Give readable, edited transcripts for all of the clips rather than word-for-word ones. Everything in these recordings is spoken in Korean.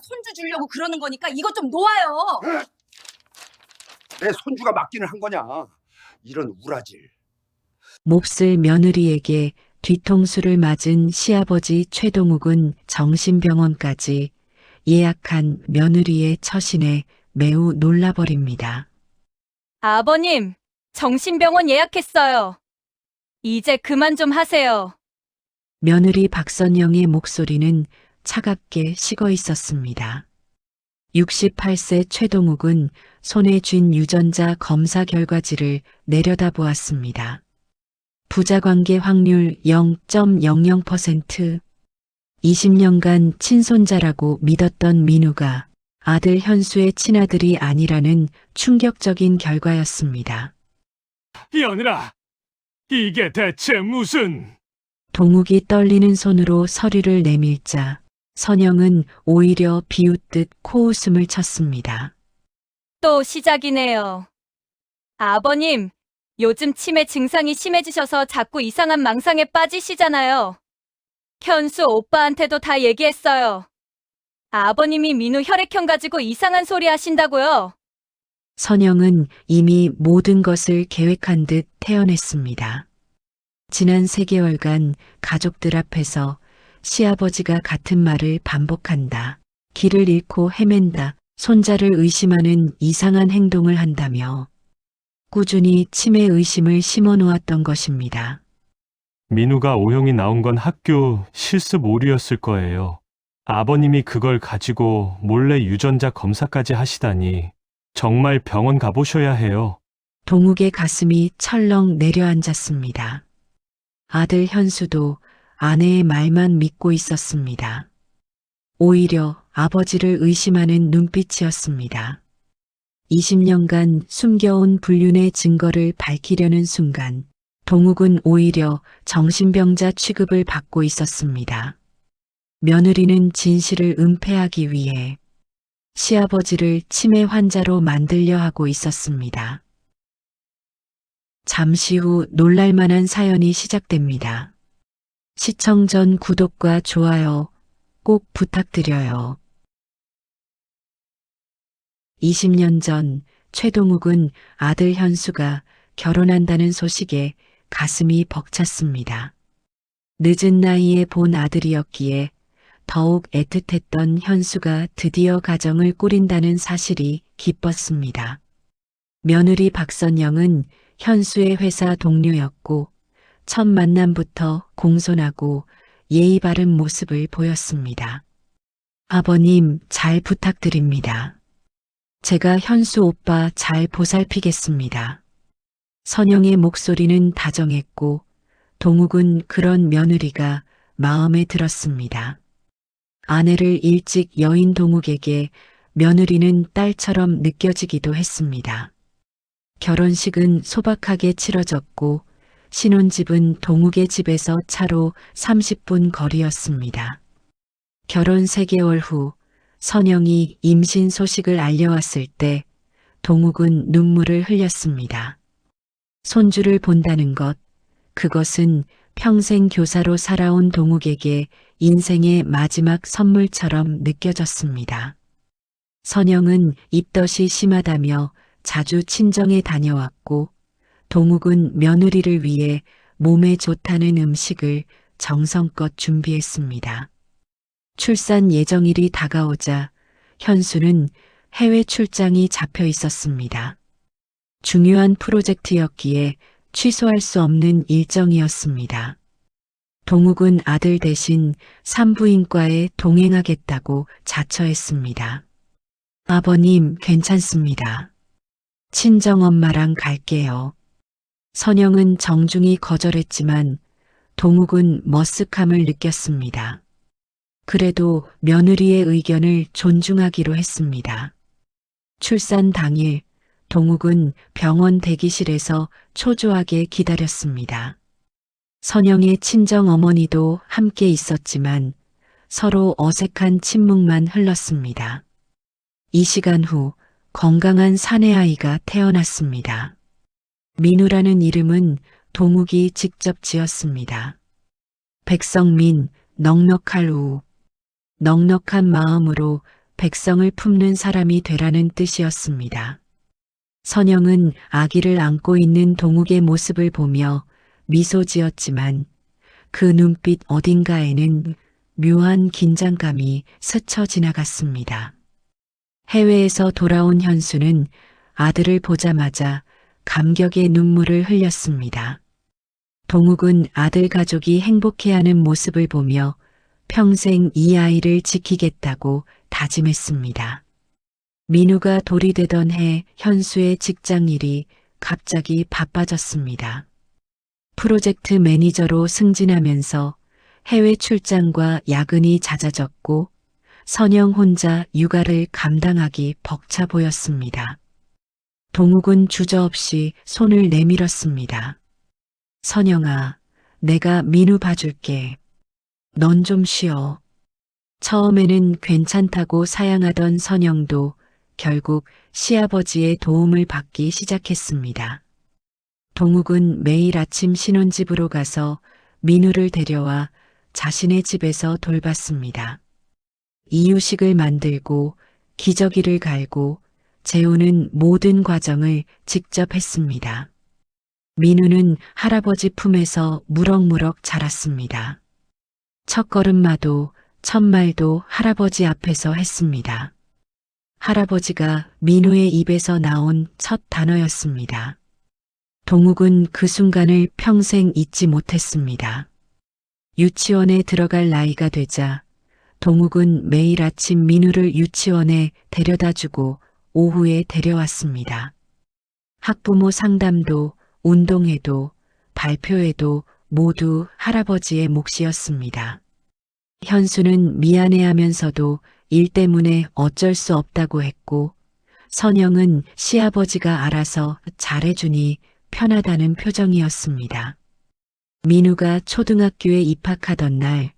손주 주려고 그러는 거니까 이것 좀 놓아요. 내 손주가 맞기는 한 거냐? 이런 우라질. 몹쓸 며느리에게 뒤통수를 맞은 시아버지 최동욱은 정신병원까지 예약한 며느리의 처신에 매우 놀라버립니다. 아버님, 정신병원 예약했어요. 이제 그만 좀 하세요. 며느리 박선영의 목소리는 차갑게 식어 있었습니다. 68세 최동욱은 손에 쥔 유전자 검사 결과지를 내려다보았습니다. 부자관계 확률 0.00%. 20년간 친손자라고 믿었던 민우가 아들 현수의 친아들이 아니라는 충격적인 결과였습니다. 며느라, 이게 대체 무슨... 동욱이 떨리는 손으로 서류를 내밀자 선영은 오히려 비웃듯 코웃음을 쳤습니다. 또 시작이네요. 아버님, 요즘 치매 증상이 심해지셔서 자꾸 이상한 망상에 빠지시잖아요. 현수 오빠한테도 다 얘기했어요. 아버님이 민우 혈액형 가지고 이상한 소리 하신다고요. 선영은 이미 모든 것을 계획한 듯 태어냈습니다. 지난 3개월간 가족들 앞에서 시아버지가 같은 말을 반복한다. 길을 잃고 헤맨다. 손자를 의심하는 이상한 행동을 한다며 꾸준히 치매 의심을 심어놓았던 것입니다. 민우가 O형이 나온 건 학교 실습 오류였을 거예요. 아버님이 그걸 가지고 몰래 유전자 검사까지 하시다니 정말 병원 가보셔야 해요. 동욱의 가슴이 철렁 내려앉았습니다. 아들 현수도 아내의 말만 믿고 있었습니다. 오히려 아버지를 의심하는 눈빛이었습니다. 20년간 숨겨온 불륜의 증거를 밝히려는 순간 동욱은 오히려 정신병자 취급을 받고 있었습니다. 며느리는 진실을 은폐하기 위해 시아버지를 치매 환자로 만들려 하고 있었습니다. 잠시 후 놀랄만한 사연이 시작됩니다. 시청 전 구독과 좋아요 꼭 부탁드려요. 20년 전 최동욱은 아들 현수가 결혼한다는 소식에 가슴이 벅찼습니다. 늦은 나이에 본 아들이었기에 더욱 애틋했던 현수가 드디어 가정을 꾸린다는 사실이 기뻤습니다. 며느리 박선영은 현수의 회사 동료였고 첫 만남부터 공손하고 예의 바른 모습을 보였습니다. 아버님 잘 부탁드립니다. 제가 현수 오빠 잘 보살피겠습니다. 선영의 목소리는 다정했고 동욱은 그런 며느리가 마음에 들었습니다. 아내를 일찍 여인 동욱에게 며느리는 딸처럼 느껴지기도 했습니다. 결혼식은 소박하게 치러졌고 신혼집은 동욱의 집에서 차로 30분 거리였습니다. 결혼 3개월 후 선영이 임신 소식을 알려왔을 때 동욱은 눈물을 흘렸습니다. 손주를 본다는 것, 그것은 평생 교사로 살아온 동욱에게 인생의 마지막 선물처럼 느껴졌습니다. 선영은 입덧이 심하다며 자주 친정에 다녀왔고 동욱은 며느리를 위해 몸에 좋다는 음식을 정성껏 준비했습니다. 출산 예정일이 다가오자 현수는 해외 출장이 잡혀 있었습니다. 중요한 프로젝트였기에 취소할 수 없는 일정이었습니다. 동욱은 아들 대신 산부인과에 동행하겠다고 자처했습니다. 아버님 괜찮습니다. 친정엄마랑 갈게요. 선영은 정중히 거절했지만 동욱은 머쓱함을 느꼈습니다. 그래도 며느리의 의견을 존중하기로 했습니다. 출산 당일 동욱은 병원 대기실에서 초조하게 기다렸습니다. 선영의 친정어머니도 함께 있었지만 서로 어색한 침묵만 흘렀습니다. 이 시간 후 건강한 사내아이가 태어났습니다. 민우라는 이름은 동욱이 직접 지었습니다. 백성민, 넉넉할 우. 넉넉한 마음으로 백성을 품는 사람이 되라는 뜻이었습니다. 선영은 아기를 안고 있는 동욱의 모습을 보며 미소 지었지만 그 눈빛 어딘가에는 묘한 긴장감이 스쳐 지나갔습니다. 해외에서 돌아온 현수는 아들을 보자마자 감격의 눈물을 흘렸습니다. 동욱은 아들 가족이 행복해하는 모습을 보며 평생 이 아이를 지키겠다고 다짐했습니다. 민우가 돌이 되던 해 현수의 직장 일이 갑자기 바빠졌습니다. 프로젝트 매니저로 승진하면서 해외 출장과 야근이 잦아졌고 선영 혼자 육아를 감당하기 벅차 보였습니다. 동욱은 주저없이 손을 내밀었습니다. 선영아, 내가 민우 봐줄게. 넌 좀 쉬어. 처음에는 괜찮다고 사양하던 선영도 결국 시아버지의 도움을 받기 시작했습니다. 동욱은 매일 아침 신혼집으로 가서 민우를 데려와 자신의 집에서 돌봤습니다. 이유식을 만들고 기저귀를 갈고 재우는 모든 과정을 직접 했습니다. 민우는 할아버지 품에서 무럭무럭 자랐습니다. 첫걸음마도 첫말도 할아버지 앞에서 했습니다. 할아버지가 민우의 입에서 나온 첫 단어였습니다. 동욱은 그 순간을 평생 잊지 못했습니다. 유치원에 들어갈 나이가 되자 동욱은 매일 아침 민우를 유치원에 데려다주고 오후에 데려왔습니다. 학부모 상담도 운동회도 발표회도 모두 할아버지의 몫이었습니다. 현수는 미안해하면서도 일 때문에 어쩔 수 없다고 했고 선영은 시아버지가 알아서 잘해주니 편하다는 표정이었습니다. 민우가 초등학교에 입학하던 날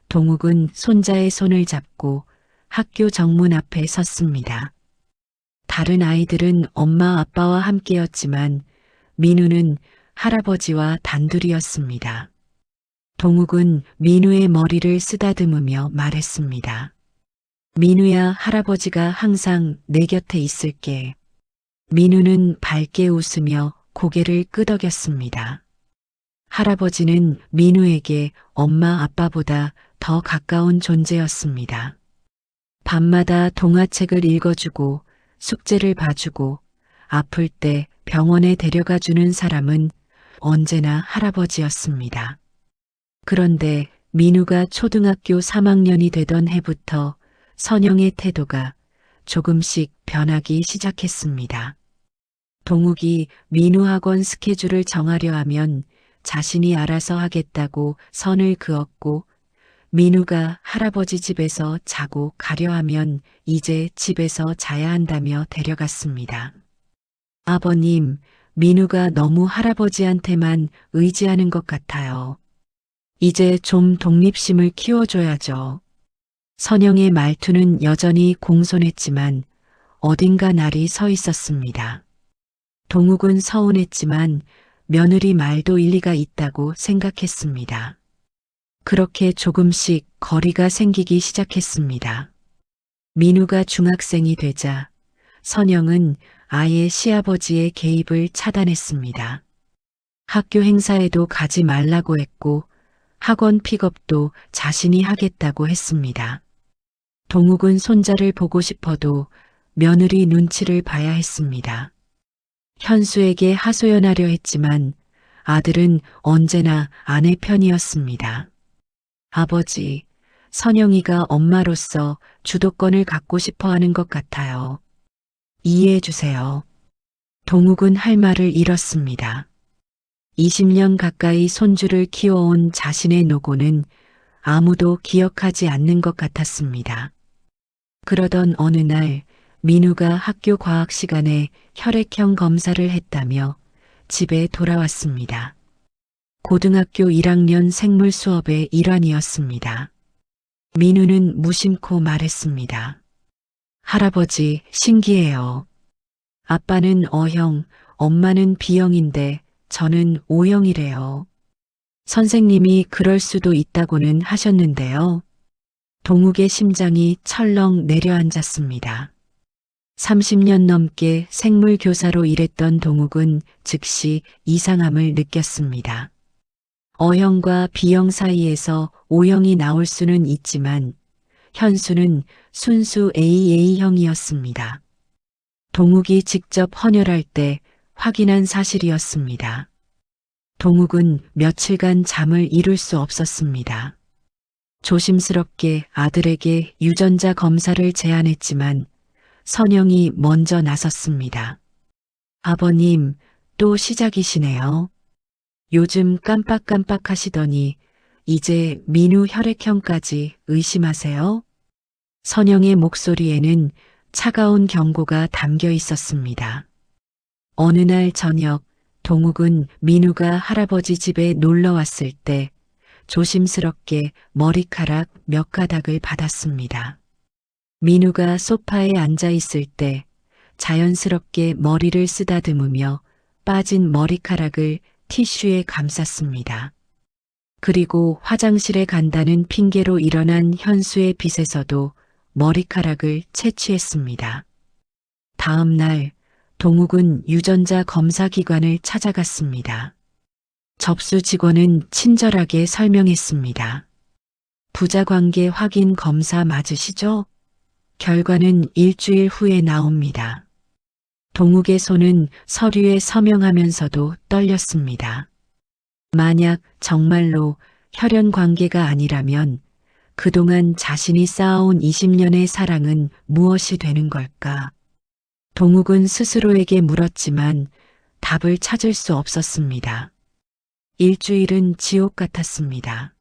동욱은 손자의 손을 잡고 학교 정문 앞에 섰습니다. 다른 아이들은 엄마 아빠와 함께였지만 민우는 할아버지와 단둘이었습니다. 동욱은 민우의 머리를 쓰다듬으며 말했습니다. 민우야, 할아버지가 항상 내 곁에 있을게. 민우는 밝게 웃으며 고개를 끄덕였습니다. 할아버지는 민우에게 엄마 아빠보다 더 가까운 존재였습니다. 밤마다 동화책을 읽어주고 숙제를 봐주고 아플 때 병원에 데려가 주는 사람은 언제나 할아버지였습니다. 그런데 민우가 초등학교 3학년이 되던 해부터 선영의 태도가 조금씩 변하기 시작했습니다. 동욱이 민우 학원 스케줄을 정하려 하면 자신이 알아서 하겠다고 선을 그었고 민우가 할아버지 집에서 자고 가려 하면 이제 집에서 자야 한다며 데려갔습니다. 아버님, 민우가 너무 할아버지한테만 의지하는 것 같아요. 이제 좀 독립심을 키워줘야죠. 선영의 말투는 여전히 공손했지만 어딘가 날이 서 있었습니다. 동욱은 서운했지만 며느리 말도 일리가 있다고 생각했습니다. 그렇게 조금씩 거리가 생기기 시작했습니다. 민우가 중학생이 되자 선영은 아예 시아버지의 개입을 차단했습니다. 학교 행사에도 가지 말라고 했고 학원 픽업도 자신이 하겠다고 했습니다. 동욱은 손자를 보고 싶어도 며느리 눈치를 봐야 했습니다. 현수에게 하소연하려 했지만 아들은 언제나 아내 편이었습니다. 아버지, 선영이가 엄마로서 주도권을 갖고 싶어 하는 것 같아요. 이해해 주세요. 동욱은 할 말을 잃었습니다. 20년 가까이 손주를 키워온 자신의 노고는 아무도 기억하지 않는 것 같았습니다. 그러던 어느 날 민우가 학교 과학 시간에 혈액형 검사를 했다며 집에 돌아왔습니다. 고등학교 1학년 생물 수업의 일환이었습니다. 민우는 무심코 말했습니다. 할아버지, 신기해요. 아빠는 O형, 엄마는 B형인데 저는 O형이래요. 선생님이 그럴 수도 있다고는 하셨는데요. 동욱의 심장이 철렁 내려앉았습니다. 30년 넘게 생물교사로 일했던 동욱은 즉시 이상함을 느꼈습니다. 어형과 B형 사이에서 O형이 나올 수는 있지만 현수는 순수 AA형이었습니다. 동욱이 직접 헌혈할 때 확인한 사실이었습니다. 동욱은 며칠간 잠을 이룰 수 없었습니다. 조심스럽게 아들에게 유전자 검사를 제안했지만 선영이 먼저 나섰습니다. 아버님, 또 시작이시네요. 요즘 깜빡깜빡 하시더니 이제 민우 혈액형까지 의심하세요? 선영의 목소리에는 차가운 경고가 담겨 있었습니다. 어느 날 저녁, 동욱은 민우가 할아버지 집에 놀러 왔을 때 조심스럽게 머리카락 몇 가닥을 받았습니다. 민우가 소파에 앉아 있을 때 자연스럽게 머리를 쓰다듬으며 빠진 머리카락을 티슈에 감쌌습니다. 그리고 화장실에 간다는 핑계로 일어난 현수의 빗에서도 머리카락을 채취했습니다. 다음 날 동욱은 유전자 검사 기관을 찾아갔습니다. 접수 직원은 친절하게 설명했습니다. 부자관계 확인 검사 맞으시죠? 결과는 일주일 후에 나옵니다. 동욱의 손은 서류에 서명하면서도 떨렸습니다. 만약 정말로 혈연 관계가 아니라면 그동안 자신이 쌓아온 20년의 사랑은 무엇이 되는 걸까? 동욱은 스스로에게 물었지만 답을 찾을 수 없었습니다. 일주일은 지옥 같았습니다.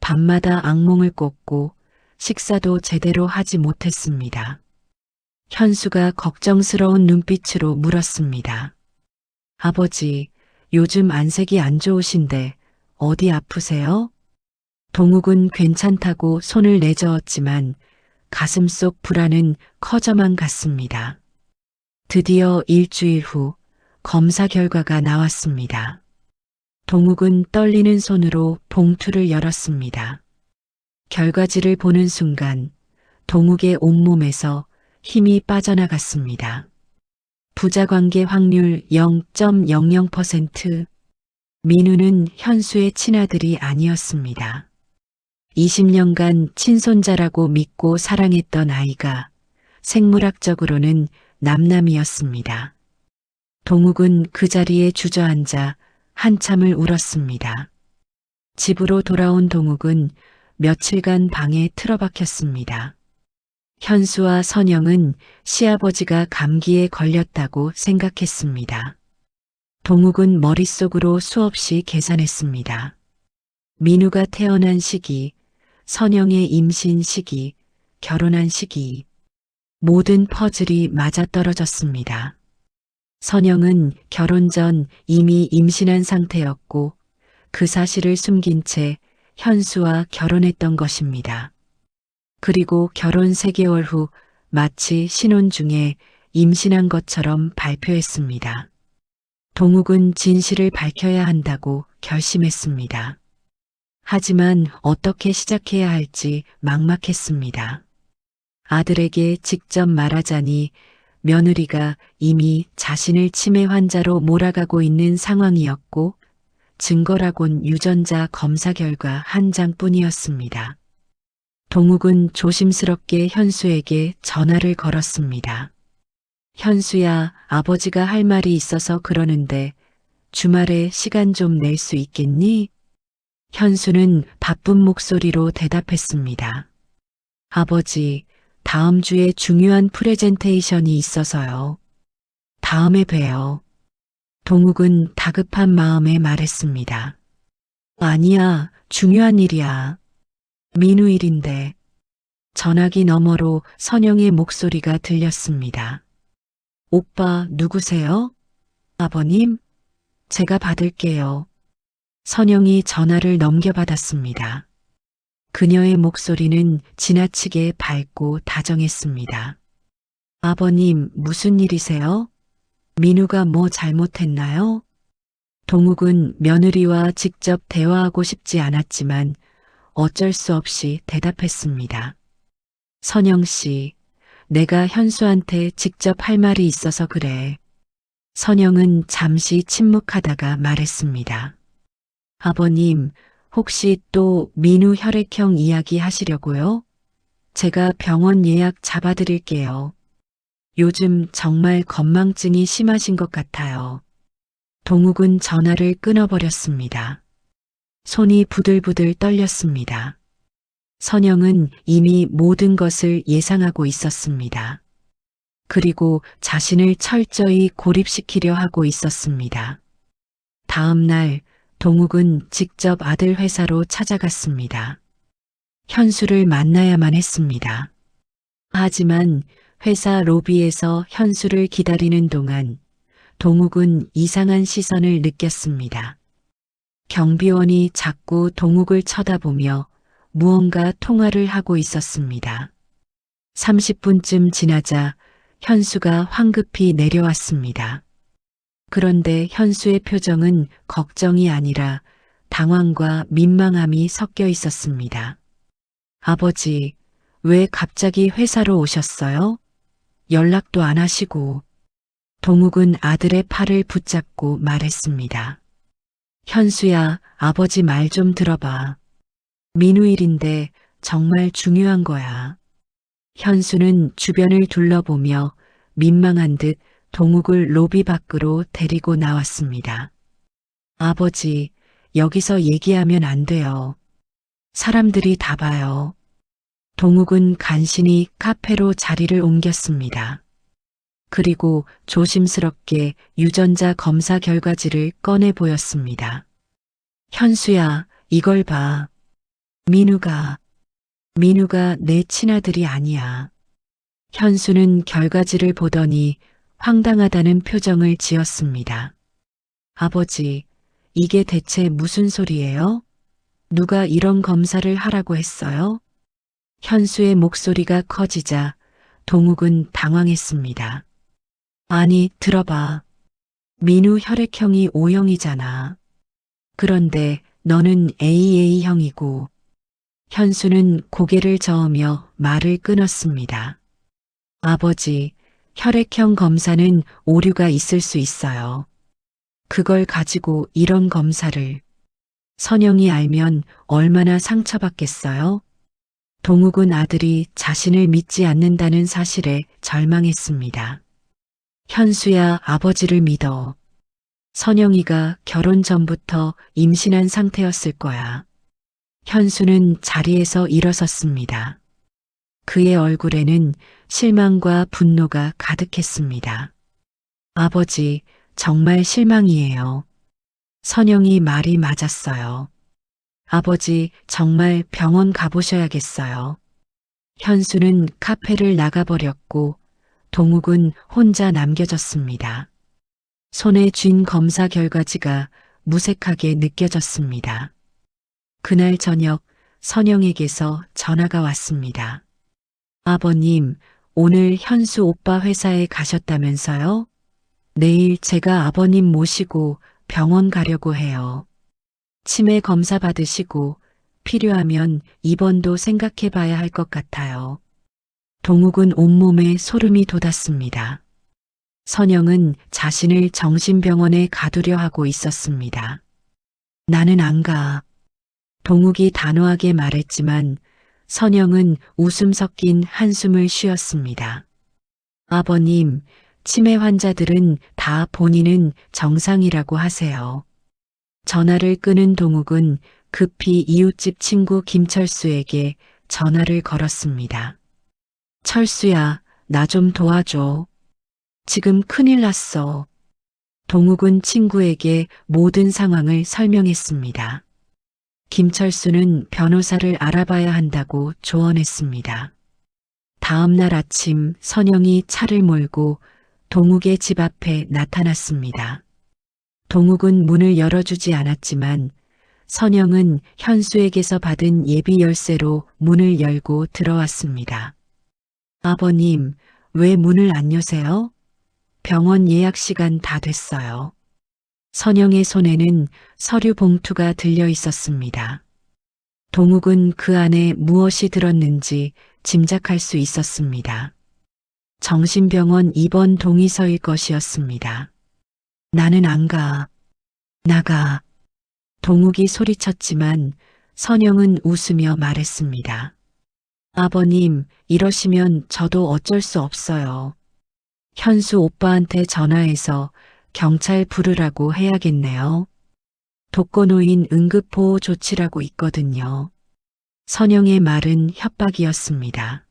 밤마다 악몽을 꿨고 식사도 제대로 하지 못했습니다. 현수가 걱정스러운 눈빛으로 물었습니다. 아버지, 요즘 안색이 안 좋으신데 어디 아프세요? 동욱은 괜찮다고 손을 내저었지만 가슴속 불안은 커져만 갔습니다. 드디어 일주일 후 검사 결과가 나왔습니다. 동욱은 떨리는 손으로 봉투를 열었습니다. 결과지를 보는 순간 동욱의 온몸에서 힘이 빠져나갔습니다. 부자관계 확률 0.00%. 민우는 현수의 친아들이 아니었습니다. 20년간 친손자라고 믿고 사랑했던 아이가 생물학적으로는 남남이었습니다. 동욱은 그 자리에 주저앉아 한참을 울었습니다. 집으로 돌아온 동욱은 며칠간 방에 틀어박혔습니다. 현수와 선영은 시아버지가 감기에 걸렸다고 생각했습니다. 동욱은 머릿속으로 수없이 계산했습니다. 민우가 태어난 시기, 선영의 임신 시기, 결혼한 시기, 모든 퍼즐이 맞아떨어졌습니다. 선영은 결혼 전 이미 임신한 상태였고 그 사실을 숨긴 채 현수와 결혼했던 것입니다. 그리고 결혼 3개월 후 마치 신혼 중에 임신한 것처럼 발표했습니다. 동욱은 진실을 밝혀야 한다고 결심했습니다. 하지만 어떻게 시작해야 할지 막막했습니다. 아들에게 직접 말하자니 며느리가 이미 자신을 치매 환자로 몰아가고 있는 상황이었고 증거라곤 유전자 검사 결과 한 장뿐이었습니다. 동욱은 조심스럽게 현수에게 전화를 걸었습니다. 현수야, 아버지가 할 말이 있어서 그러는데 주말에 시간 좀 낼 수 있겠니? 현수는 바쁜 목소리로 대답했습니다. 아버지, 다음 주에 중요한 프레젠테이션이 있어서요. 다음에 봬요. 동욱은 다급한 마음에 말했습니다. 아니야, 중요한 일이야. 민우 일인데. 전화기 너머로 선영의 목소리가 들렸습니다. 오빠 누구세요? 아버님? 제가 받을게요. 선영이 전화를 넘겨받았습니다. 그녀의 목소리는 지나치게 밝고 다정했습니다. 아버님, 무슨 일이세요? 민우가 뭐 잘못했나요? 동욱은 며느리와 직접 대화하고 싶지 않았지만 어쩔 수 없이 대답했습니다. 선영 씨, 내가 현수한테 직접 할 말이 있어서 그래. 선영은 잠시 침묵하다가 말했습니다. 아버님, 혹시 또 민우 혈액형 이야기 하시려고요? 제가 병원 예약 잡아드릴게요. 요즘 정말 건망증이 심하신 것 같아요. 동욱은 전화를 끊어버렸습니다. 손이 부들부들 떨렸습니다. 선영은 이미 모든 것을 예상하고 있었습니다. 그리고 자신을 철저히 고립시키려 하고 있었습니다. 다음 날 동욱은 직접 아들 회사로 찾아갔습니다. 현수를 만나야만 했습니다. 하지만 회사 로비에서 현수를 기다리는 동안 동욱은 이상한 시선을 느꼈습니다. 경비원이 자꾸 동욱을 쳐다보며 무언가 통화를 하고 있었습니다. 30분쯤 지나자 현수가 황급히 내려왔습니다. 그런데 현수의 표정은 걱정이 아니라 당황과 민망함이 섞여 있었습니다. 아버지, 왜 갑자기 회사로 오셨어요? 연락도 안 하시고. 동욱은 아들의 팔을 붙잡고 말했습니다. 현수야, 아버지 말 좀 들어봐. 민우 일인데 정말 중요한 거야. 현수는 주변을 둘러보며 민망한 듯 동욱을 로비 밖으로 데리고 나왔습니다. 아버지, 여기서 얘기하면 안 돼요. 사람들이 다 봐요. 동욱은 간신히 카페로 자리를 옮겼습니다. 그리고 조심스럽게 유전자 검사 결과지를 꺼내 보였습니다. 현수야, 이걸 봐. 민우가 내 친아들이 아니야. 현수는 결과지를 보더니 황당하다는 표정을 지었습니다. 아버지, 이게 대체 무슨 소리예요? 누가 이런 검사를 하라고 했어요? 현수의 목소리가 커지자 동욱은 당황했습니다. 아니, 들어봐. 민우 혈액형이 O형이잖아. 그런데 너는 AA형이고. 현수는 고개를 저으며 말을 끊었습니다. 아버지, 혈액형 검사는 오류가 있을 수 있어요. 그걸 가지고 이런 검사를. 선영이 알면 얼마나 상처받겠어요? 동욱은 아들이 자신을 믿지 않는다는 사실에 절망했습니다. 현수야, 아버지를 믿어. 선영이가 결혼 전부터 임신한 상태였을 거야. 현수는 자리에서 일어섰습니다. 그의 얼굴에는 실망과 분노가 가득했습니다. 아버지, 정말 실망이에요. 선영이 말이 맞았어요. 아버지, 정말 병원 가보셔야겠어요. 현수는 카페를 나가버렸고 동욱은 혼자 남겨졌습니다. 손에 쥔 검사 결과지가 무색하게 느껴졌습니다. 그날 저녁 선영에게서 전화가 왔습니다. 아버님, 오늘 현수 오빠 회사에 가셨다면서요? 내일 제가 아버님 모시고 병원 가려고 해요. 치매 검사 받으시고 필요하면 입원도 생각해 봐야 할 것 같아요. 동욱은 온몸에 소름이 돋았습니다. 선영은 자신을 정신병원에 가두려 하고 있었습니다. 나는 안 가. 동욱이 단호하게 말했지만 선영은 웃음 섞인 한숨을 쉬었습니다. 아버님, 치매 환자들은 다 본인은 정상이라고 하세요. 전화를 끊은 동욱은 급히 이웃집 친구 김철수에게 전화를 걸었습니다. 철수야, 나 좀 도와줘. 지금 큰일 났어. 동욱은 친구에게 모든 상황을 설명했습니다. 김철수는 변호사를 알아봐야 한다고 조언했습니다. 다음 날 아침 선영이 차를 몰고 동욱의 집 앞에 나타났습니다. 동욱은 문을 열어주지 않았지만 선영은 현수에게서 받은 예비 열쇠로 문을 열고 들어왔습니다. 아버님, 왜 문을 안 여세요? 병원 예약 시간 다 됐어요. 선영의 손에는 서류 봉투가 들려 있었습니다. 동욱은 그 안에 무엇이 들었는지 짐작할 수 있었습니다. 정신병원 입원 동의서일 것이었습니다. 나는 안 가. 나가. 동욱이 소리쳤지만 선영은 웃으며 말했습니다. 아버님, 이러시면 저도 어쩔 수 없어요. 현수 오빠한테 전화해서 경찰 부르라고 해야겠네요. 독거노인 응급보호 조치라고 있거든요. 선영의 말은 협박이었습니다.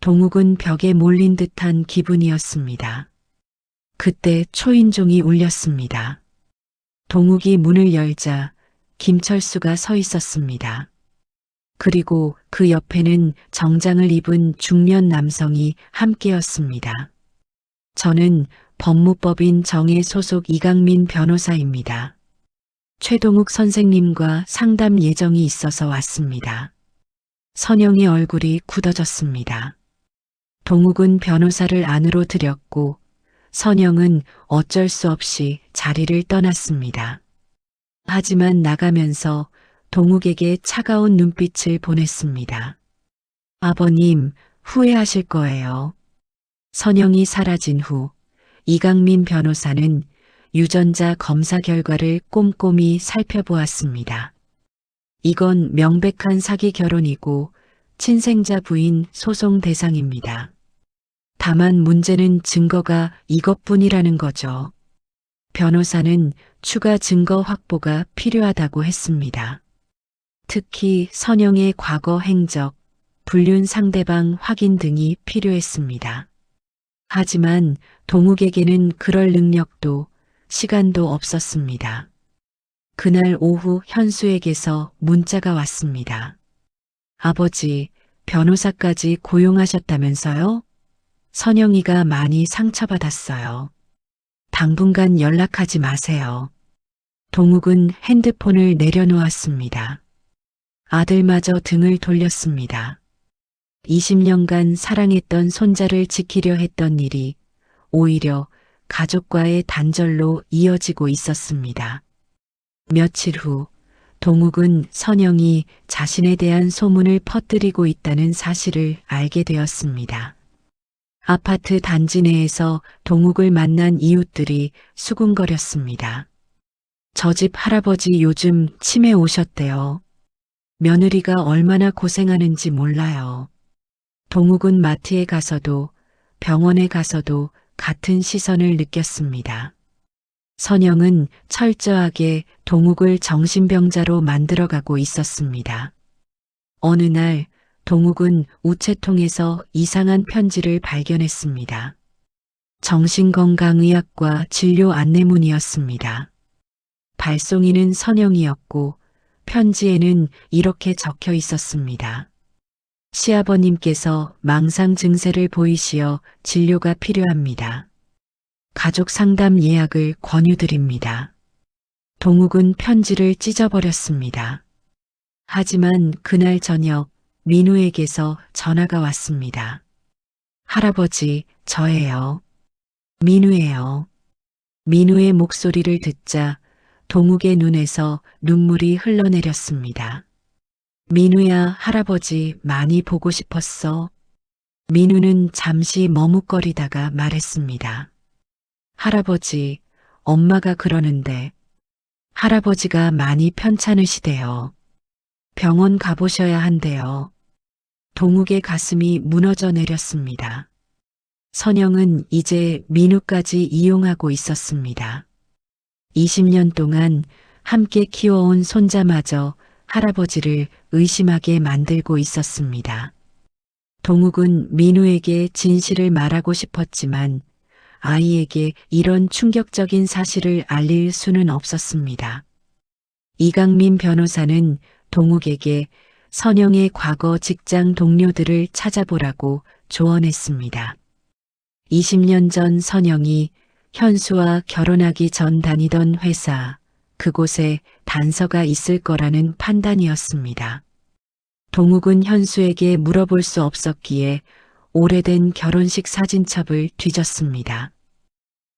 동욱은 벽에 몰린 듯한 기분이었습니다. 그때 초인종이 울렸습니다. 동욱이 문을 열자 김철수가 서 있었습니다. 그리고 그 옆에는 정장을 입은 중년 남성이 함께였습니다. 저는 법무법인 정의 소속 이강민 변호사입니다. 최동욱 선생님과 상담 예정이 있어서 왔습니다. 선영의 얼굴이 굳어졌습니다. 동욱은 변호사를 안으로 들였고 선영은 어쩔 수 없이 자리를 떠났습니다. 하지만 나가면서 동욱에게 차가운 눈빛을 보냈습니다. 아버님, 후회하실 거예요. 선영이 사라진 후 이강민 변호사는 유전자 검사 결과를 꼼꼼히 살펴보았습니다. 이건 명백한 사기 결혼이고 친생자 부인 소송 대상입니다. 다만 문제는 증거가 이것뿐이라는 거죠. 변호사는 추가 증거 확보가 필요하다고 했습니다. 특히 선영의 과거 행적, 불륜 상대방 확인 등이 필요했습니다. 하지만 동욱에게는 그럴 능력도 시간도 없었습니다. 그날 오후 현수에게서 문자가 왔습니다. 아버지, 변호사까지 고용하셨다면서요? 선영이가 많이 상처받았어요. 당분간 연락하지 마세요. 동욱은 핸드폰을 내려놓았습니다. 아들마저 등을 돌렸습니다. 20년간 사랑했던 손자를 지키려 했던 일이 오히려 가족과의 단절로 이어지고 있었습니다. 며칠 후 동욱은 선영이 자신에 대한 소문을 퍼뜨리고 있다는 사실을 알게 되었습니다. 아파트 단지 내에서 동욱을 만난 이웃들이 수군거렸습니다. 저 집 할아버지 요즘 치매 오셨대요. 며느리가 얼마나 고생하는지 몰라요. 동욱은 마트에 가서도 병원에 가서도 같은 시선을 느꼈습니다. 선영은 철저하게 동욱을 정신병자로 만들어가고 있었습니다. 어느 날 동욱은 우체통에서 이상한 편지를 발견했습니다. 정신건강의학과 진료 안내문이었습니다. 발송인은 선영이었고 편지에는 이렇게 적혀 있었습니다. 시아버님께서 망상 증세를 보이시어 진료가 필요합니다. 가족 상담 예약을 권유드립니다. 동욱은 편지를 찢어버렸습니다. 하지만 그날 저녁 민우에게서 전화가 왔습니다. 할아버지, 저예요. 민우예요. 민우의 목소리를 듣자 동욱의 눈에서 눈물이 흘러내렸습니다. 민우야, 할아버지 많이 보고 싶었어. 민우는 잠시 머뭇거리다가 말했습니다. 할아버지, 엄마가 그러는데 할아버지가 많이 편찮으시대요. 병원 가보셔야 한대요. 동욱의 가슴이 무너져 내렸습니다. 선영은 이제 민우까지 이용하고 있었습니다. 20년 동안 함께 키워온 손자마저 할아버지를 의심하게 만들고 있었습니다. 동욱은 민우에게 진실을 말하고 싶었지만 아이에게 이런 충격적인 사실을 알릴 수는 없었습니다. 이강민 변호사는 동욱에게 선영의 과거 직장 동료들을 찾아보라고 조언했습니다. 20년 전 선영이 현수와 결혼하기 전 다니던 회사, 그곳에 단서가 있을 거라는 판단이었습니다. 동욱은 현수에게 물어볼 수 없었기에 오래된 결혼식 사진첩을 뒤졌습니다.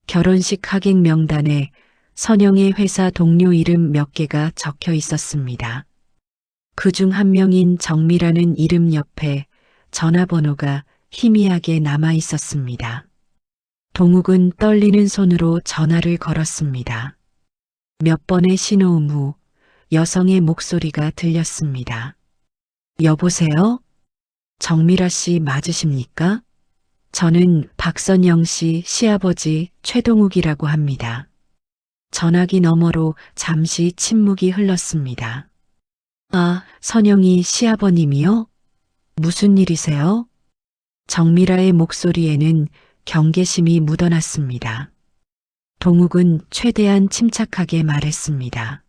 결혼식 하객 명단에 선영의 회사 동료 이름 몇 개가 적혀 있었습니다. 그중 한 명인 정미라는 이름 옆에 전화번호가 희미하게 남아 있었습니다. 동욱은 떨리는 손으로 전화를 걸었습니다. 몇 번의 신호음 후 여성의 목소리가 들렸습니다. 여보세요? 정미라 씨 맞으십니까? 저는 박선영 씨 시아버지 최동욱이라고 합니다. 전화기 너머로 잠시 침묵이 흘렀습니다. 아, 선영이 시아버님이요? 무슨 일이세요? 정미라의 목소리에는 경계심이 묻어났습니다. 동욱은 최대한 침착하게 말했습니다.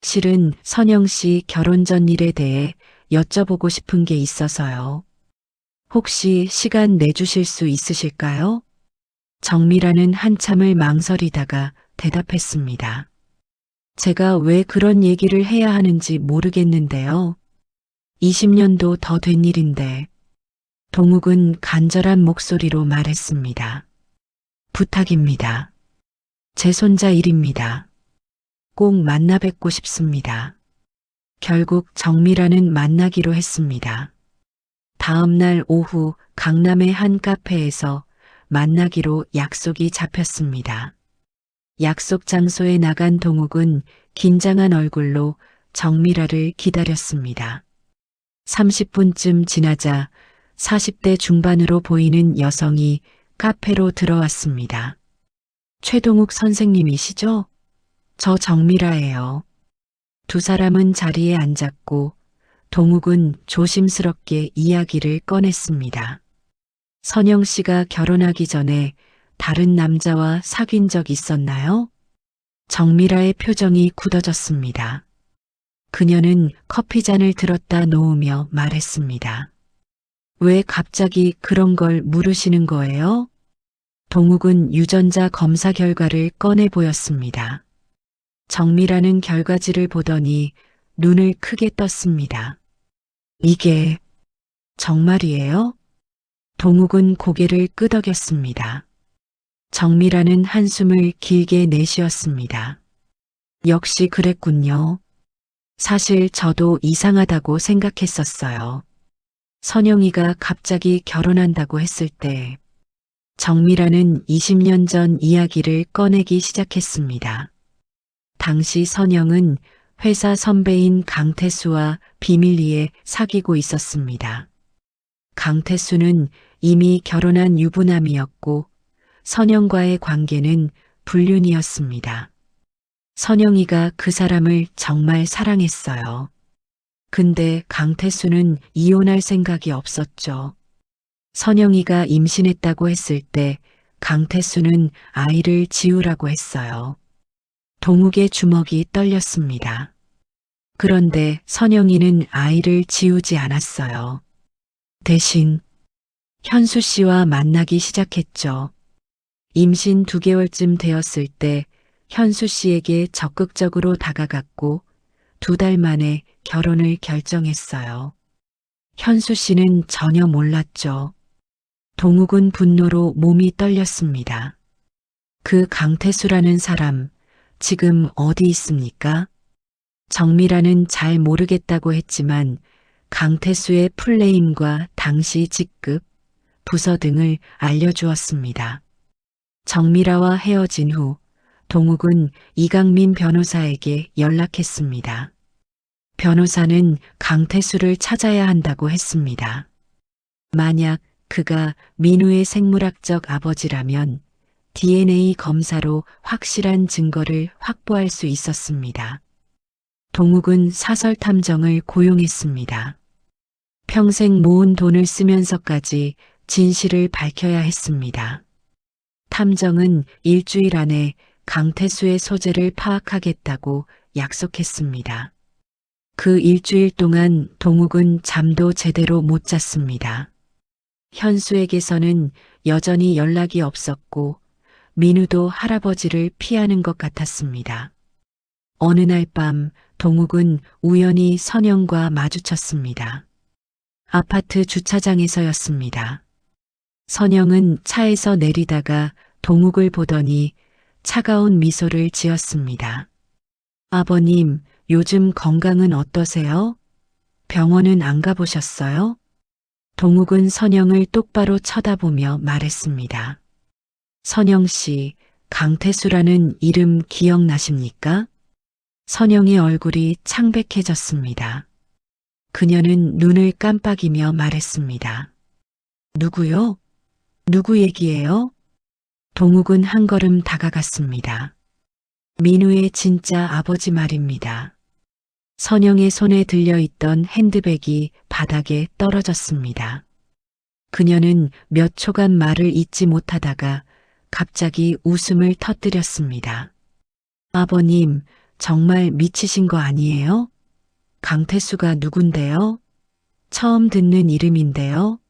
실은 선영 씨 결혼 전 일에 대해 여쭤보고 싶은 게 있어서요. 혹시 시간 내주실 수 있으실까요? 정미라는 한참을 망설이다가 대답했습니다. 제가 왜 그런 얘기를 해야 하는지 모르겠는데요. 20년도 더 된 일인데. 동욱은 간절한 목소리로 말했습니다. 부탁입니다. 제 손자 일입니다. 꼭 만나 뵙고 싶습니다. 결국 정미라는 만나기로 했습니다. 다음 날 오후 강남의 한 카페에서 만나기로 약속이 잡혔습니다. 약속 장소에 나간 동욱은 긴장한 얼굴로 정미라를 기다렸습니다. 30분쯤 지나자 40대 중반으로 보이는 여성이 카페로 들어왔습니다. 최동욱 선생님이시죠? 저 정미라예요. 두 사람은 자리에 앉았고 동욱은 조심스럽게 이야기를 꺼냈습니다. 선영 씨가 결혼하기 전에 다른 남자와 사귄 적 있었나요? 정미라의 표정이 굳어졌습니다. 그녀는 커피잔을 들었다 놓으며 말했습니다. 왜 갑자기 그런 걸 물으시는 거예요? 동욱은 유전자 검사 결과를 꺼내 보였습니다. 정미라는 결과지를 보더니 눈을 크게 떴습니다. 이게 정말이에요? 동욱은 고개를 끄덕였습니다. 정미라는 한숨을 길게 내쉬었습니다. 역시 그랬군요. 사실 저도 이상하다고 생각했었어요. 선영이가 갑자기 결혼한다고 했을 때 정미라는 20년 전 이야기를 꺼내기 시작했습니다. 당시 선영은 회사 선배인 강태수와 비밀리에 사귀고 있었습니다. 강태수는 이미 결혼한 유부남이었고 선영과의 관계는 불륜이었습니다. 선영이가 그 사람을 정말 사랑했어요. 근데 강태수는 이혼할 생각이 없었죠. 선영이가 임신했다고 했을 때 강태수는 아이를 지우라고 했어요. 동욱의 주먹이 떨렸습니다. 그런데 선영이는 아이를 지우지 않았어요. 대신 현수 씨와 만나기 시작했죠. 임신 2개월쯤 되었을 때 현수 씨에게 적극적으로 다가갔고 2달 만에 결혼을 결정했어요. 현수 씨는 전혀 몰랐죠. 동욱은 분노로 몸이 떨렸습니다. 그 강태수라는 사람 지금 어디 있습니까? 정미라는 잘 모르겠다고 했지만 강태수의 풀네임과 당시 직급, 부서 등을 알려주었습니다. 정미라와 헤어진 후 동욱은 이강민 변호사에게 연락했습니다. 변호사는 강태수를 찾아야 한다고 했습니다. 만약 그가 민우의 생물학적 아버지라면 DNA 검사로 확실한 증거를 확보할 수 있었습니다. 동욱은 사설 탐정을 고용했습니다. 평생 모은 돈을 쓰면서까지 진실을 밝혀야 했습니다. 탐정은 일주일 안에 강태수의 소재를 파악하겠다고 약속했습니다. 그 일주일 동안 동욱은 잠도 제대로 못 잤습니다. 현수에게서는 여전히 연락이 없었고 민우도 할아버지를 피하는 것 같았습니다. 어느 날 밤 동욱은 우연히 선영과 마주쳤습니다. 아파트 주차장에서였습니다. 선영은 차에서 내리다가 동욱을 보더니 차가운 미소를 지었습니다. 아버님, 요즘 건강은 어떠세요? 병원은 안 가보셨어요? 동욱은 선영을 똑바로 쳐다보며 말했습니다. 선영 씨, 강태수라는 이름 기억나십니까? 선영의 얼굴이 창백해졌습니다. 그녀는 눈을 깜빡이며 말했습니다. 누구요? 누구 얘기예요? 동욱은 한 걸음 다가갔습니다. 민우의 진짜 아버지 말입니다. 선영의 손에 들려있던 핸드백이 바닥에 떨어졌습니다. 그녀는 몇 초간 말을 잇지 못하다가 갑자기 웃음을 터뜨렸습니다. 아버님, 정말 미치신 거 아니에요? 강태수가 누군데요? 처음 듣는 이름인데요?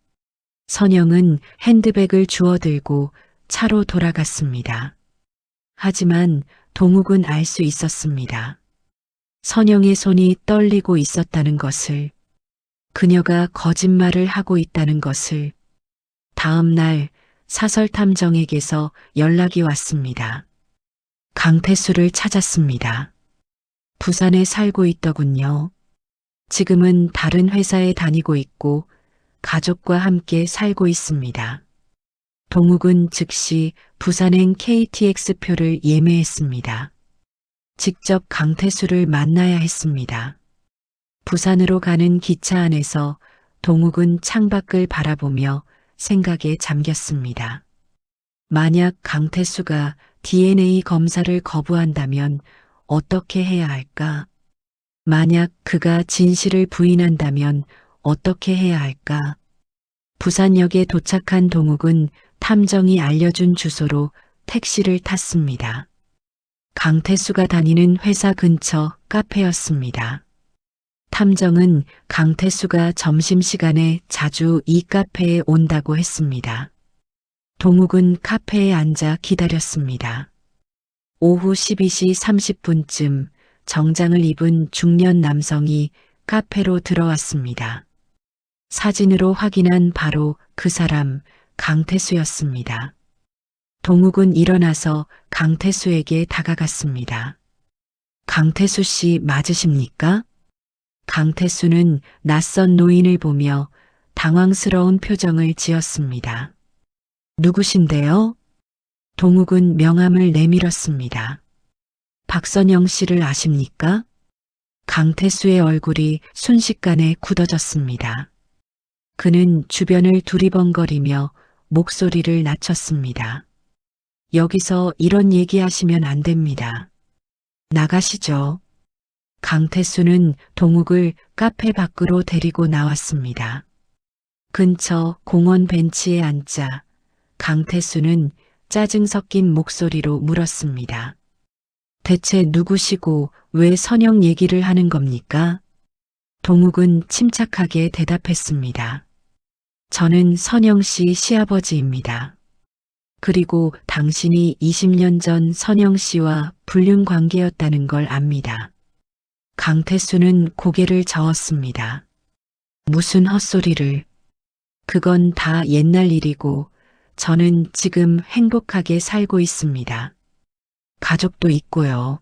선영은 핸드백을 주워들고 차로 돌아갔습니다. 하지만 동욱은 알 수 있었습니다. 선영의 손이 떨리고 있었다는 것을, 그녀가 거짓말을 하고 있다는 것을. 다음 날 사설탐정에게서 연락이 왔습니다. 강태수를 찾았습니다. 부산에 살고 있더군요. 지금은 다른 회사에 다니고 있고 가족과 함께 살고 있습니다. 동욱은 즉시 부산행 KTX표를 예매했습니다. 직접 강태수를 만나야 했습니다. 부산으로 가는 기차 안에서 동욱은 창밖을 바라보며 생각에 잠겼습니다. 만약 강태수가 DNA 검사를 거부한다면 어떻게 해야 할까? 만약 그가 진실을 부인한다면 어떻게 해야 할까? 부산역에 도착한 동욱은 탐정이 알려준 주소로 택시를 탔습니다. 강태수가 다니는 회사 근처 카페였습니다. 탐정은 강태수가 점심시간에 자주 이 카페에 온다고 했습니다. 동욱은 카페에 앉아 기다렸습니다. 오후 12시 30분쯤 정장을 입은 중년 남성이 카페로 들어왔습니다. 사진으로 확인한 바로 그 사람 강태수였습니다. 동욱은 일어나서 강태수에게 다가갔습니다. 강태수 씨 맞으십니까? 강태수는 낯선 노인을 보며 당황스러운 표정을 지었습니다. 누구신데요? 동욱은 명함을 내밀었습니다. 박선영 씨를 아십니까? 강태수의 얼굴이 순식간에 굳어졌습니다. 그는 주변을 두리번거리며 목소리를 낮췄습니다. 여기서 이런 얘기하시면 안 됩니다. 나가시죠. 강태수는 동욱을 카페 밖으로 데리고 나왔습니다. 근처 공원 벤치에 앉자 강태수는 짜증 섞인 목소리로 물었습니다. 대체 누구시고 왜 선영 얘기를 하는 겁니까? 동욱은 침착하게 대답했습니다. 저는 선영 씨 시아버지입니다. 그리고 당신이 20년 전 선영 씨와 불륜 관계였다는 걸 압니다. 강태수는 고개를 저었습니다. 무슨 헛소리를. 그건 다 옛날 일이고 저는 지금 행복하게 살고 있습니다. 가족도 있고요.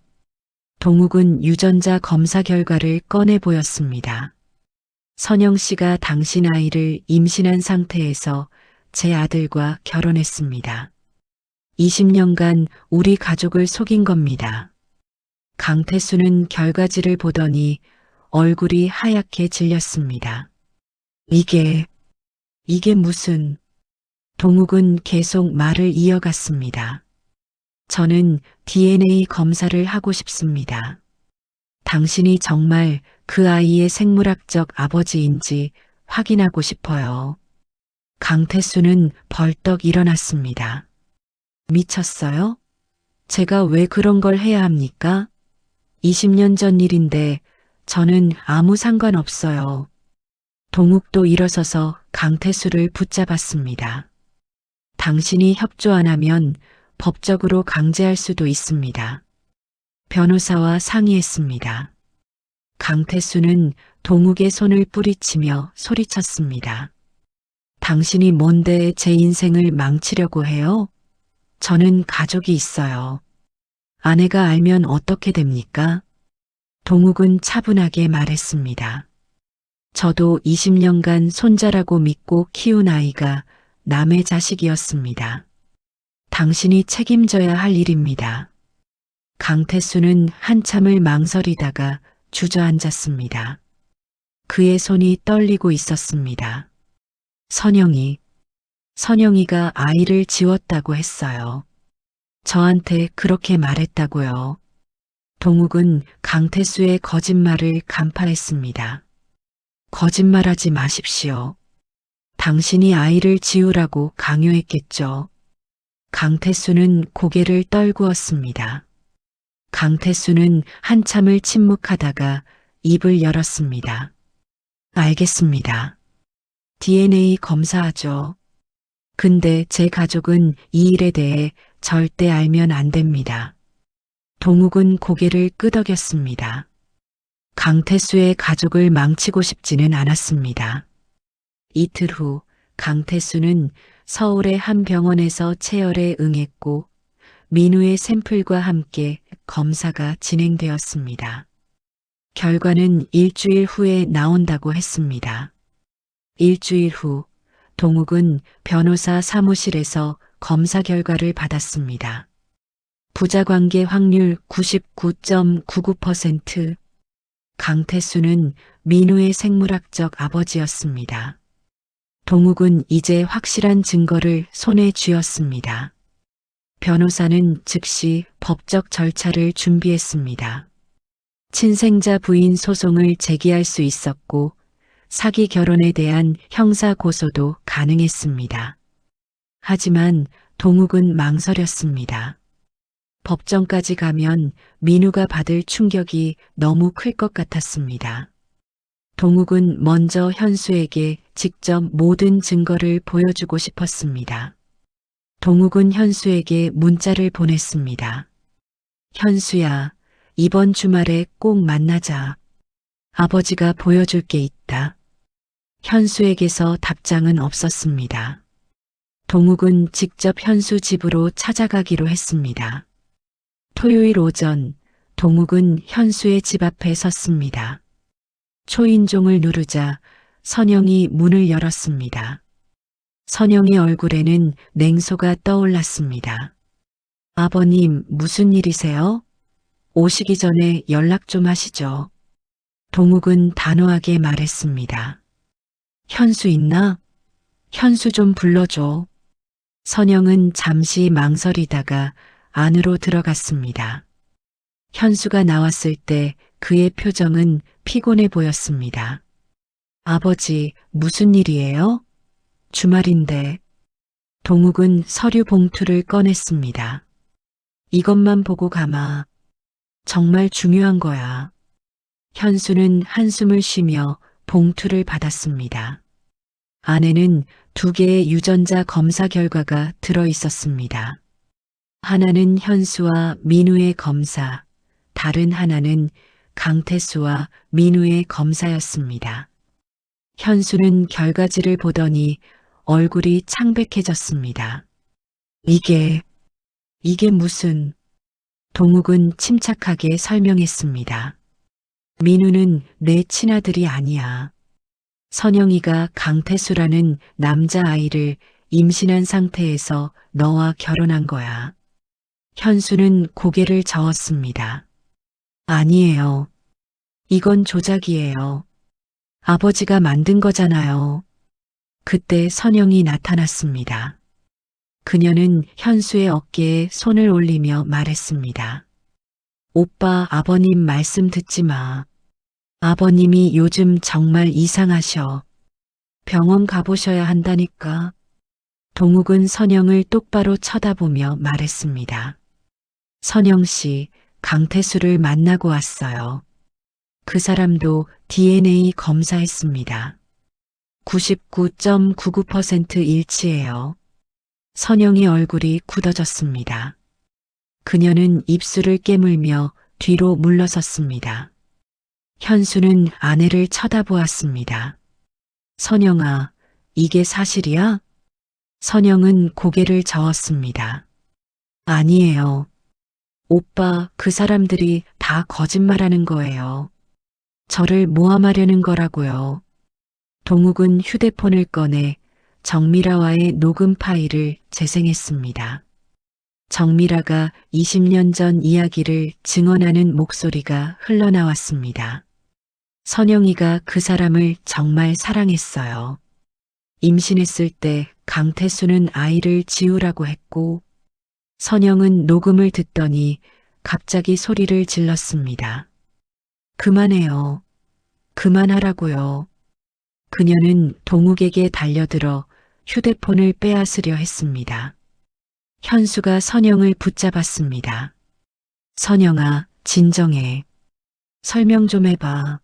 동욱은 유전자 검사 결과를 꺼내 보였습니다. 선영 씨가 당신 아이를 임신한 상태에서 제 아들과 결혼했습니다. 20년간 우리 가족을 속인 겁니다. 강태수는 결과지를 보더니 얼굴이 하얗게 질렸습니다. 이게 무슨... 동욱은 계속 말을 이어갔습니다. 저는 DNA 검사를 하고 싶습니다. 당신이 정말 그 아이의 생물학적 아버지인지 확인하고 싶어요. 강태수는 벌떡 일어났습니다. 미쳤어요? 제가 왜 그런 걸 해야 합니까? 20년 전 일인데 저는 아무 상관없어요. 동욱도 일어서서 강태수를 붙잡았습니다. 당신이 협조 안 하면 법적으로 강제할 수도 있습니다. 변호사와 상의했습니다. 강태수는 동욱의 손을 뿌리치며 소리쳤습니다. 당신이 뭔데 제 인생을 망치려고 해요? 저는 가족이 있어요. 아내가 알면 어떻게 됩니까? 동욱은 차분하게 말했습니다. 저도 20년간 손자라고 믿고 키운 아이가 남의 자식이었습니다. 당신이 책임져야 할 일입니다. 강태수는 한참을 망설이다가 주저앉았습니다. 그의 손이 떨리고 있었습니다. 선영이가 아이를 지웠다고 했어요. 저한테 그렇게 말했다고요. 동욱은 강태수의 거짓말을 간파했습니다. 거짓말하지 마십시오. 당신이 아이를 지우라고 강요했겠죠. 강태수는 고개를 떨구었습니다. 강태수는 한참을 침묵하다가 입을 열었습니다. 알겠습니다. DNA 검사하죠. 근데 제 가족은 이 일에 대해 절대 알면 안 됩니다. 동욱은 고개를 끄덕였습니다. 강태수의 가족을 망치고 싶지는 않았습니다. 이틀 후 강태수는 서울의 한 병원에서 체열에 응했고 민우의 샘플과 함께 검사가 진행되었습니다. 결과는 일주일 후에 나온다고 했습니다. 일주일 후 동욱은 변호사 사무실에서 검사 결과를 받았습니다. 부자관계 확률 99.99%. 강태수는 민우의 생물학적 아버지였습니다. 동욱은 이제 확실한 증거를 손에 쥐었습니다. 변호사는 즉시 법적 절차를 준비했습니다. 친생자 부인 소송을 제기할 수 있었고 사기 결혼에 대한 형사 고소도 가능했습니다. 하지만 동욱은 망설였습니다. 법정까지 가면 민우가 받을 충격이 너무 클 것 같았습니다. 동욱은 먼저 현수에게 직접 모든 증거를 보여주고 싶었습니다. 동욱은 현수에게 문자를 보냈습니다. 현수야, 이번 주말에 꼭 만나자. 아버지가 보여줄 게 있다. 현수에게서 답장은 없었습니다. 동욱은 직접 현수 집으로 찾아가기로 했습니다. 토요일 오전, 동욱은 현수의 집 앞에 섰습니다. 초인종을 누르자 선영이 문을 열었습니다. 선영의 얼굴에는 냉소가 떠올랐습니다. 아버님, 무슨 일이세요? 오시기 전에 연락 좀 하시죠. 동욱은 단호하게 말했습니다. 현수 있나? 현수 좀 불러줘. 선영은 잠시 망설이다가 안으로 들어갔습니다. 현수가 나왔을 때 그의 표정은 피곤해 보였습니다. 아버지, 무슨 일이에요? 주말인데. 동욱은 서류 봉투를 꺼냈습니다. 이것만 보고 가마. 정말 중요한 거야. 현수는 한숨을 쉬며 봉투를 받았습니다. 안에는 2개의 유전자 검사 결과가 들어 있었습니다. 하나는 현수와 민우의 검사, 다른 하나는 강태수와 민우의 검사였습니다. 현수는 결과지를 보더니 얼굴이 창백해졌습니다. 이게 무슨... 동욱은 침착하게 설명했습니다. 민우는 내 친아들이 아니야. 선영이가 강태수라는 남자아이를 임신한 상태에서 너와 결혼한 거야. 현수는 고개를 저었습니다. 아니에요. 이건 조작이에요. 아버지가 만든 거잖아요. 그때 선영이 나타났습니다. 그녀는 현수의 어깨에 손을 올리며 말했습니다. 오빠, 아버님 말씀 듣지 마. 아버님이 요즘 정말 이상하셔. 병원 가보셔야 한다니까. 동욱은 선영을 똑바로 쳐다보며 말했습니다. 선영 씨, 강태수를 만나고 왔어요. 그 사람도 DNA 검사했습니다. 99.99% 일치해요. 선영의 얼굴이 굳어졌습니다. 그녀는 입술을 깨물며 뒤로 물러섰습니다. 현수는 아내를 쳐다보았습니다. 선영아, 이게 사실이야? 선영은 고개를 저었습니다. 아니에요. 오빠, 그 사람들이 다 거짓말하는 거예요. 저를 모함하려는 거라고요. 동욱은 휴대폰을 꺼내 정미라와의 녹음 파일을 재생했습니다. 정미라가 20년 전 이야기를 증언하는 목소리가 흘러나왔습니다. 선영이가 그 사람을 정말 사랑했어요. 임신했을 때 강태수는 아이를 지우라고 했고, 선영은 녹음을 듣더니 갑자기 소리를 질렀습니다. 그만해요. 그만하라고요. 그녀는 동욱에게 달려들어 휴대폰을 빼앗으려 했습니다. 현수가 선영을 붙잡았습니다. 선영아, 진정해. 설명 좀 해봐.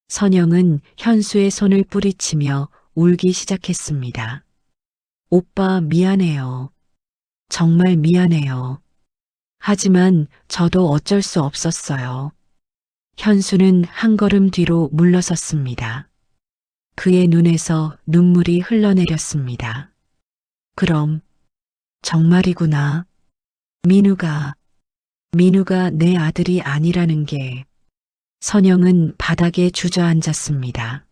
선영은 현수의 손을 뿌리치며 울기 시작했습니다. 오빠 미안해요. 정말 미안해요. 하지만 저도 어쩔 수 없었어요. 현수는 한 걸음 뒤로 물러섰습니다. 그의 눈에서 눈물이 흘러내렸습니다. 그럼 정말이구나. 민우가 내 아들이 아니라는 게. 선영은 바닥에 주저앉았습니다.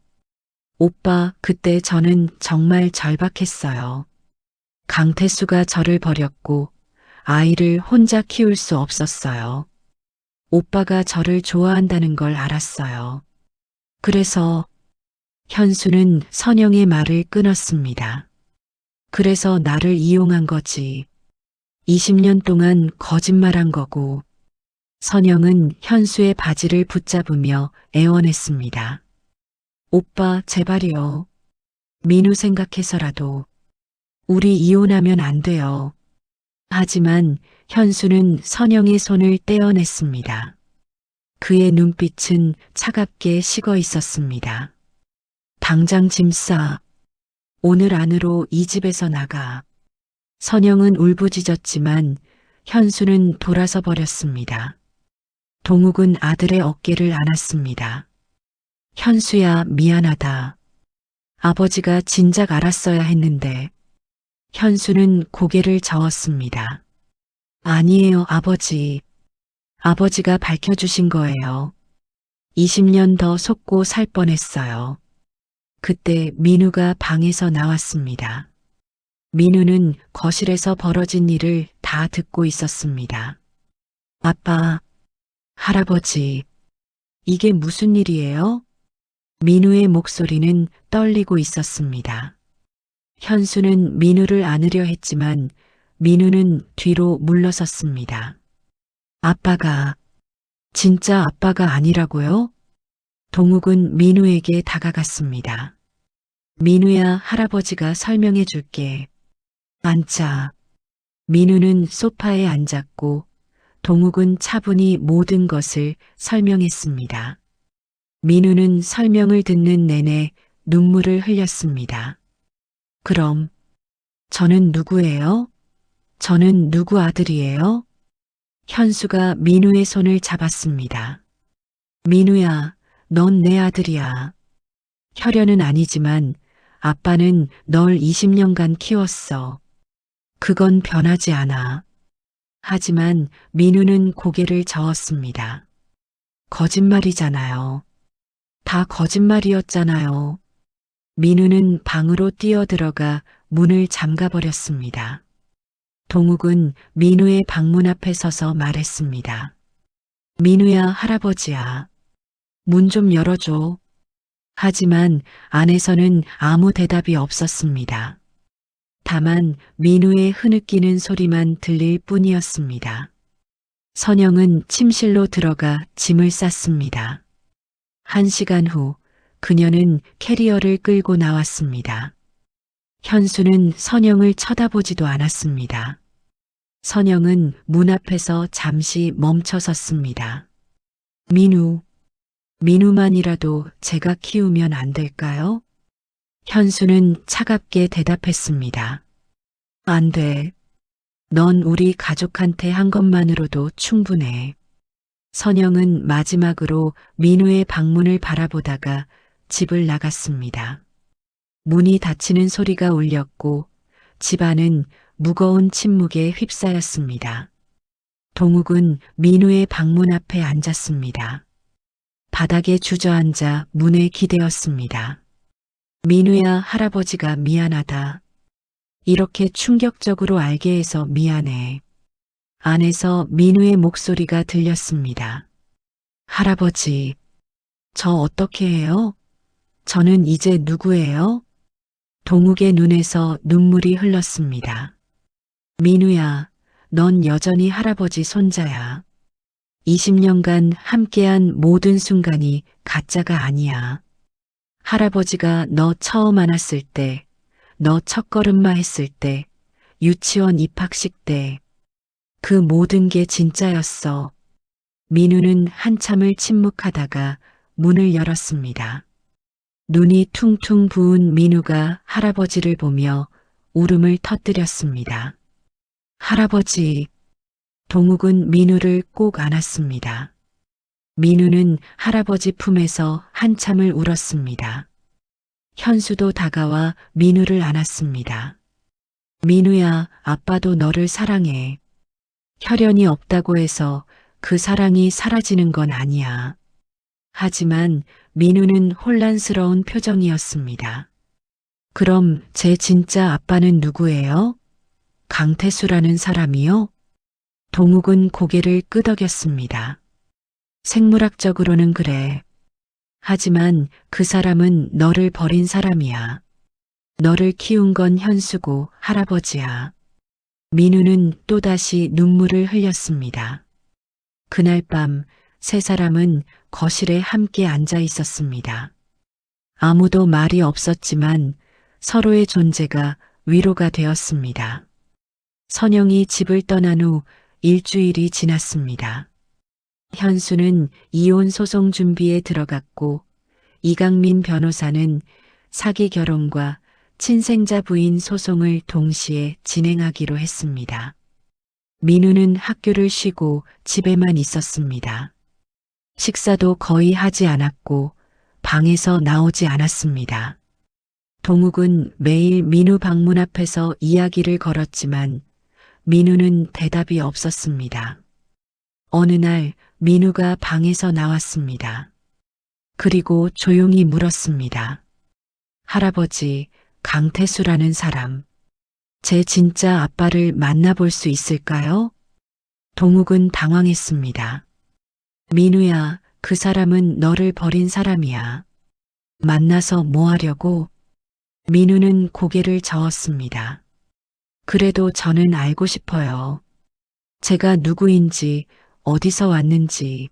오빠, 그때 저는 정말 절박했어요. 강태수가 저를 버렸고 아이를 혼자 키울 수 없었어요. 오빠가 저를 좋아한다는 걸 알았어요. 그래서 현수는 선영의 말을 끊었습니다. 그래서 나를 이용한 거지. 20년 동안 거짓말한 거고. 선영은 현수의 바지를 붙잡으며 애원했습니다. 오빠, 제발이요. 민우 생각해서라도. 우리 이혼하면 안 돼요. 하지만 현수는 선영의 손을 떼어냈습니다. 그의 눈빛은 차갑게 식어 있었습니다. 당장 짐 싸. 오늘 안으로 이 집에서 나가. 선영은 울부짖었지만 현수는 돌아서 버렸습니다. 동욱은 아들의 어깨를 안았습니다. 현수야, 미안하다. 아버지가 진작 알았어야 했는데. 현수는 고개를 저었습니다. 아니에요, 아버지. 아버지가 밝혀주신 거예요. 20년 더 속고 살 뻔했어요. 그때 민우가 방에서 나왔습니다. 민우는 거실에서 벌어진 일을 다 듣고 있었습니다. 아빠, 할아버지, 이게 무슨 일이에요? 민우의 목소리는 떨리고 있었습니다. 현수는 민우를 안으려 했지만 민우는 뒤로 물러섰습니다. 아빠가, 진짜 아빠가 아니라고요? 동욱은 민우에게 다가갔습니다. 민우야, 할아버지가 설명해 줄게. 앉자. 민우는 소파에 앉았고 동욱은 차분히 모든 것을 설명했습니다. 민우는 설명을 듣는 내내 눈물을 흘렸습니다. 그럼 저는 누구예요? 저는 누구 아들이에요? 현수가 민우의 손을 잡았습니다. 민우야, 넌 내 아들이야. 혈연은 아니지만 아빠는 널 20년간 키웠어. 그건 변하지 않아. 하지만 민우는 고개를 저었습니다. 거짓말이잖아요. 다 거짓말이었잖아요. 민우는 방으로 뛰어들어가 문을 잠가버렸습니다. 동욱은 민우의 방문 앞에 서서 말했습니다. 민우야, 할아버지야. 문 좀 열어줘. 하지만 안에서는 아무 대답이 없었습니다. 다만 민우의 흐느끼는 소리만 들릴 뿐이었습니다. 선영은 침실로 들어가 짐을 쌌습니다. 1시간 후 그녀는 캐리어를 끌고 나왔습니다. 현수는 선영을 쳐다보지도 않았습니다. 선영은 문 앞에서 잠시 멈춰 섰습니다. 민우만이라도 제가 키우면 안 될까요? 현수는 차갑게 대답했습니다. 안 돼. 넌 우리 가족한테 한 것만으로도 충분해. 선영은 마지막으로 민우의 방문을 바라보다가 집을 나갔습니다. 문이 닫히는 소리가 울렸고 집안은 무거운 침묵에 휩싸였습니다. 동욱은 민우의 방문 앞에 앉았습니다. 바닥에 주저앉아 문에 기대었습니다. 민우야, 할아버지가 미안하다. 이렇게 충격적으로 알게 해서 미안해. 안에서 민우의 목소리가 들렸습니다. 할아버지, 저 어떻게 해요? 저는 이제 누구예요? 동욱의 눈에서 눈물이 흘렀습니다. 민우야, 넌 여전히 할아버지 손자야. 20년간 함께한 모든 순간이 가짜가 아니야. 할아버지가 너 처음 안았을 때, 너 첫걸음마 했을 때, 유치원 입학식 때, 그 모든 게 진짜였어. 민우는 한참을 침묵하다가 문을 열었습니다. 눈이 퉁퉁 부은 민우가 할아버지를 보며 울음을 터뜨렸습니다. 할아버지, 동욱은 민우를 꼭 안았습니다. 민우는 할아버지 품에서 한참을 울었습니다. 현수도 다가와 민우를 안았습니다. 민우야, 아빠도 너를 사랑해. 혈연이 없다고 해서 그 사랑이 사라지는 건 아니야. 하지만 민우는 혼란스러운 표정이었습니다. 그럼 제 진짜 아빠는 누구예요? 강태수라는 사람이요? 동욱은 고개를 끄덕였습니다. 생물학적으로는 그래. 하지만 그 사람은 너를 버린 사람이야. 너를 키운 건 현수고 할아버지야. 민우는 또다시 눈물을 흘렸습니다. 그날 밤 세 사람은 거실에 함께 앉아 있었습니다. 아무도 말이 없었지만 서로의 존재가 위로가 되었습니다. 선영이 집을 떠난 후 일주일이 지났습니다. 현수는 이혼 소송 준비에 들어갔고 이강민 변호사는 사기 결혼과 친생자 부인 소송을 동시에 진행하기로 했습니다. 민우는 학교를 쉬고 집에만 있었습니다. 식사도 거의 하지 않았고 방에서 나오지 않았습니다. 동욱은 매일 민우 방문 앞에서 이야기를 걸었지만 민우는 대답이 없었습니다. 어느 날 민우가 방에서 나왔습니다. 그리고 조용히 물었습니다. 할아버지, 강태수라는 사람, 제 진짜 아빠를 만나볼 수 있을까요? 동욱은 당황했습니다. 민우야, 그 사람은 너를 버린 사람이야. 만나서 뭐 하려고? 민우는 고개를 저었습니다. 그래도 저는 알고 싶어요. 제가 누구인지, 어디서 왔는지.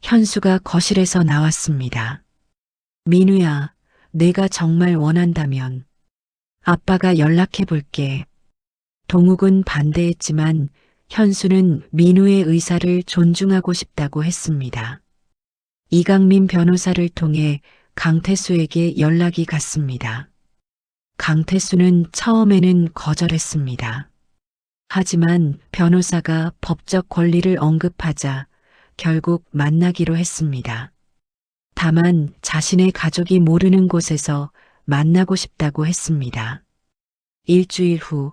현수가 거실에서 나왔습니다. 민우야, 내가 정말 원한다면 아빠가 연락해 볼게. 동욱은 반대했지만 현수는 민우의 의사를 존중하고 싶다고 했습니다. 이강민 변호사를 통해 강태수에게 연락이 갔습니다. 강태수는 처음에는 거절했습니다. 하지만 변호사가 법적 권리를 언급하자 결국 만나기로 했습니다. 다만 자신의 가족이 모르는 곳에서 만나고 싶다고 했습니다. 일주일 후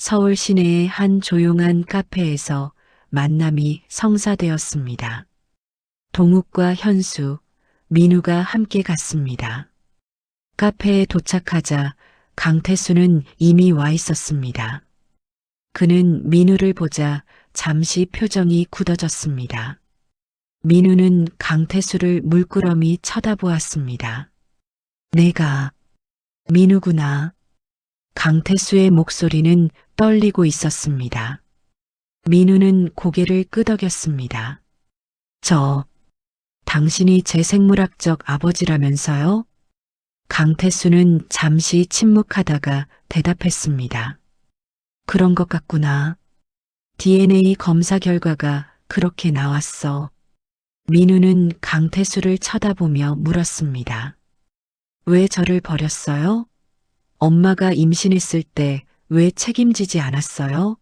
서울 시내의 한 조용한 카페에서 만남이 성사되었습니다. 동욱과 현수, 민우가 함께 갔습니다. 카페에 도착하자 강태수는 이미 와 있었습니다. 그는 민우를 보자 잠시 표정이 굳어졌습니다. 민우는 강태수를 물끄러미 쳐다보았습니다. 내가 민우구나. 강태수의 목소리는 떨리고 있었습니다. 민우는 고개를 끄덕였습니다. 당신이 제 생물학적 아버지라면서요? 강태수는 잠시 침묵하다가 대답했습니다. 그런 것 같구나. DNA 검사 결과가 그렇게 나왔어. 민우는 강태수를 쳐다보며 물었습니다. 왜 저를 버렸어요? 엄마가 임신했을 때 왜 책임지지 않았어요?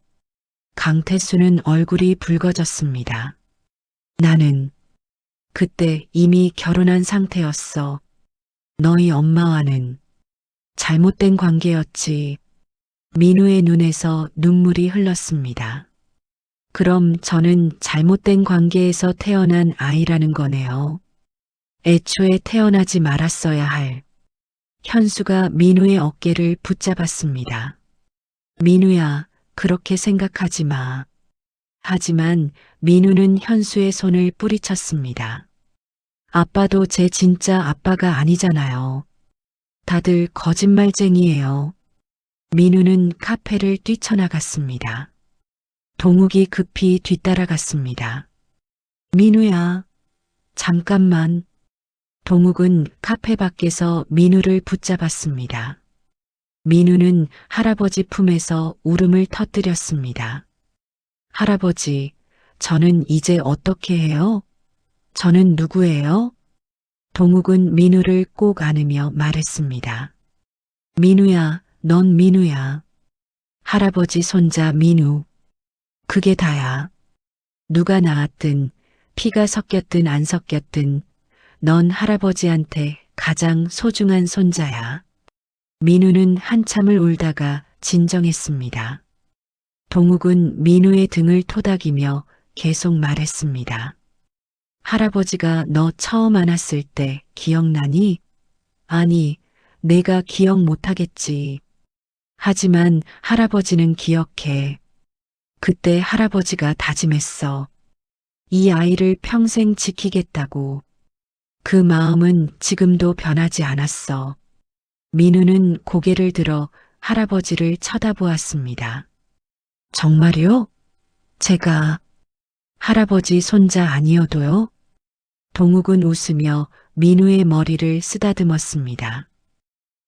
강태수는 얼굴이 붉어졌습니다. 나는 그때 이미 결혼한 상태였어. 너희 엄마와는 잘못된 관계였지. 민우의 눈에서 눈물이 흘렀습니다. 그럼 저는 잘못된 관계에서 태어난 아이라는 거네요. 애초에 태어나지 말았어야 할. 현수가 민우의 어깨를 붙잡았습니다. 민우야, 그렇게 생각하지 마. 하지만 민우는 현수의 손을 뿌리쳤습니다. 아빠도 제 진짜 아빠가 아니잖아요. 다들 거짓말쟁이에요. 민우는 카페를 뛰쳐나갔습니다. 동욱이 급히 뒤따라갔습니다. 민우야, 잠깐만. 동욱은 카페 밖에서 민우를 붙잡았습니다. 민우는 할아버지 품에서 울음을 터뜨렸습니다. 할아버지, 저는 이제 어떻게 해요? 저는 누구예요? 동욱은 민우를 꼭 안으며 말했습니다. 민우야, 넌 민우야. 할아버지 손자 민우. 그게 다야. 누가 낳았든, 피가 섞였든 안 섞였든, 넌 할아버지한테 가장 소중한 손자야. 민우는 한참을 울다가 진정했습니다. 동욱은 민우의 등을 토닥이며 계속 말했습니다. 할아버지가 너 처음 안았을 때 기억나니? 아니, 내가 기억 못하겠지. 하지만 할아버지는 기억해. 그때 할아버지가 다짐했어. 이 아이를 평생 지키겠다고. 그 마음은 지금도 변하지 않았어. 민우는 고개를 들어 할아버지를 쳐다보았습니다. 정말요? 제가 할아버지 손자 아니어도요? 동욱은 웃으며 민우의 머리를 쓰다듬었습니다.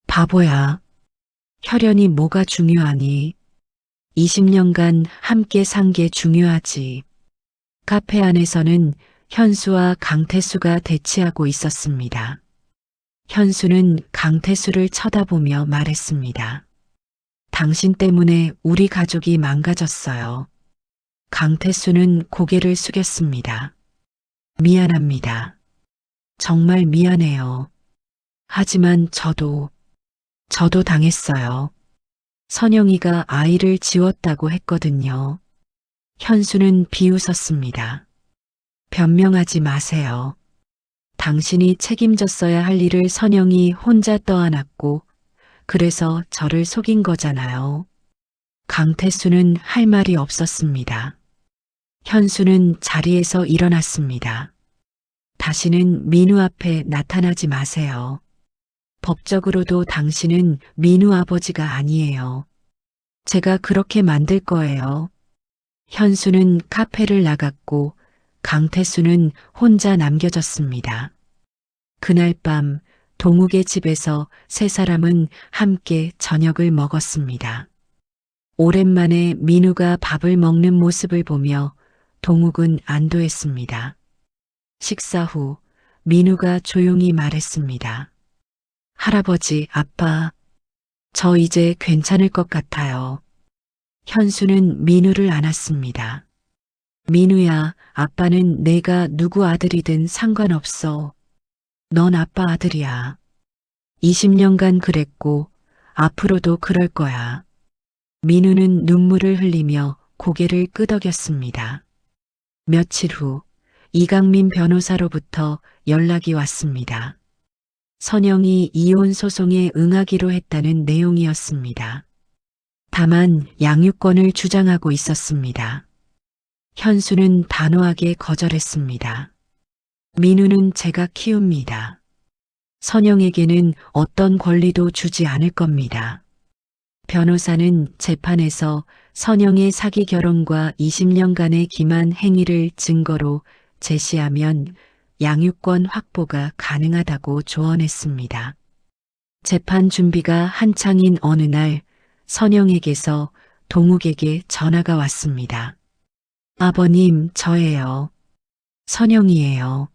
바보야. 혈연이 뭐가 중요하니? 20년간 함께 산 게 중요하지. 카페 안에서는 현수와 강태수가 대치하고 있었습니다. 현수는 강태수를 쳐다보며 말했습니다. 당신 때문에 우리 가족이 망가졌어요. 강태수는 고개를 숙였습니다. 미안합니다. 정말 미안해요. 하지만 저도 당했어요. 선영이가 아이를 지웠다고 했거든요. 현수는 비웃었습니다. 변명하지 마세요. 당신이 책임졌어야 할 일을 선영이 혼자 떠안았고, 그래서 저를 속인 거잖아요. 강태수는 할 말이 없었습니다. 현수는 자리에서 일어났습니다. 다시는 민우 앞에 나타나지 마세요. 법적으로도 당신은 민우 아버지가 아니에요. 제가 그렇게 만들 거예요. 현수는 카페를 나갔고 강태수는 혼자 남겨졌습니다. 그날 밤 동욱의 집에서 세 사람은 함께 저녁을 먹었습니다. 오랜만에 민우가 밥을 먹는 모습을 보며 동욱은 안도했습니다. 식사 후 민우가 조용히 말했습니다. 할아버지, 아빠, 저 이제 괜찮을 것 같아요. 현수는 민우를 안았습니다. 민우야, 아빠는 내가 누구 아들이든 상관없어. 넌 아빠 아들이야. 20년간 그랬고 앞으로도 그럴 거야. 민우는 눈물을 흘리며 고개를 끄덕였습니다. 며칠 후 이강민 변호사로부터 연락이 왔습니다. 선영이 이혼 소송에 응하기로 했다는 내용이었습니다. 다만 양육권을 주장하고 있었습니다. 현수는 단호하게 거절했습니다. 민우는 제가 키웁니다. 선영에게는 어떤 권리도 주지 않을 겁니다. 변호사는 재판에서 선영의 사기 결혼과 20년간의 기만 행위를 증거로 제시하면 양육권 확보가 가능하다고 조언했습니다. 재판 준비가 한창인 어느 날 선영에게서 동욱에게 전화가 왔습니다. 아버님, 저예요. 선영이에요.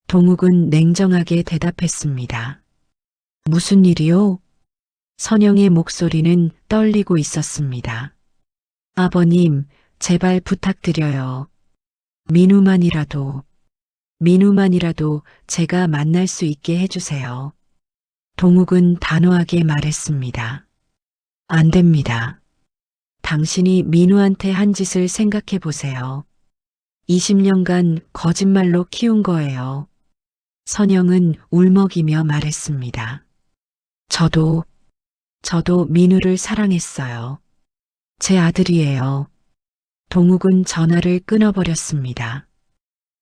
동욱은 냉정하게 대답했습니다. 무슨 일이요? 선영의 목소리는 떨리고 있었습니다. 아버님, 제발 부탁드려요. 민우만이라도 제가 만날 수 있게 해주세요. 동욱은 단호하게 말했습니다. 안 됩니다. 당신이 민우한테 한 짓을 생각해 보세요. 20년간 거짓말로 키운 거예요. 선영은 울먹이며 말했습니다. 저도 민우를 사랑했어요. 제 아들이에요. 동욱은 전화를 끊어버렸습니다.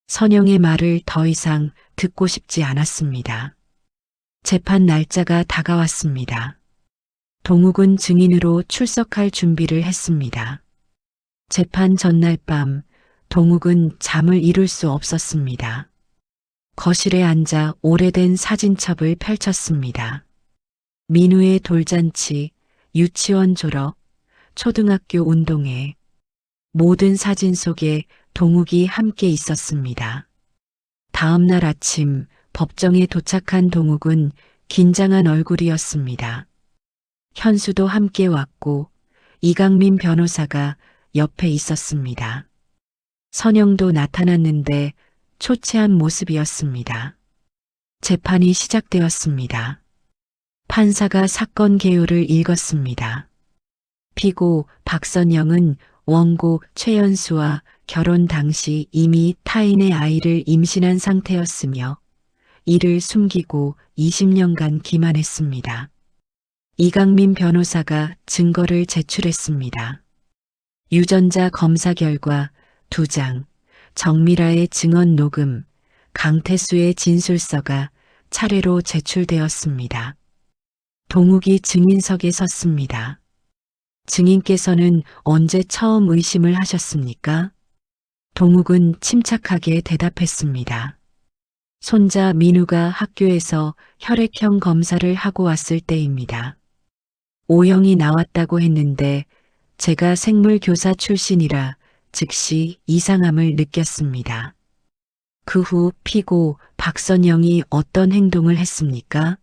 선영의 말을 더 이상 듣고 싶지 않았습니다. 재판 날짜가 다가왔습니다. 동욱은 증인으로 출석할 준비를 했습니다. 재판 전날 밤 동욱은 잠을 이룰 수 없었습니다. 거실에 앉아 오래된 사진첩을 펼쳤습니다. 민우의 돌잔치, 유치원 졸업, 초등학교 운동회, 모든 사진 속에 동욱이 함께 있었습니다. 다음 날 아침 법정에 도착한 동욱은 긴장한 얼굴이었습니다. 현수도 함께 왔고 이강민 변호사가 옆에 있었습니다. 선영도 나타났는데 초췌한 모습이었습니다. 재판이 시작되었습니다. 판사가 사건 개요를 읽었습니다. 피고 박선영은 원고 최연수와 결혼 당시 이미 타인의 아이를 임신한 상태였으며 이를 숨기고 20년간 기만했습니다. 이강민 변호사가 증거를 제출했습니다. 유전자 검사 결과 2장, 정미라의 증언 녹음, 강태수의 진술서가 차례로 제출되었습니다. 동욱이 증인석에 섰습니다. 증인께서는 언제 처음 의심을 하셨습니까? 동욱은 침착하게 대답했습니다. 손자 민우가 학교에서 혈액형 검사를 하고 왔을 때입니다. O형이 나왔다고 했는데 제가 생물교사 출신이라 즉시 이상함을 느꼈습니다. 그 후 피고 박선영이 어떤 행동을 했습니까?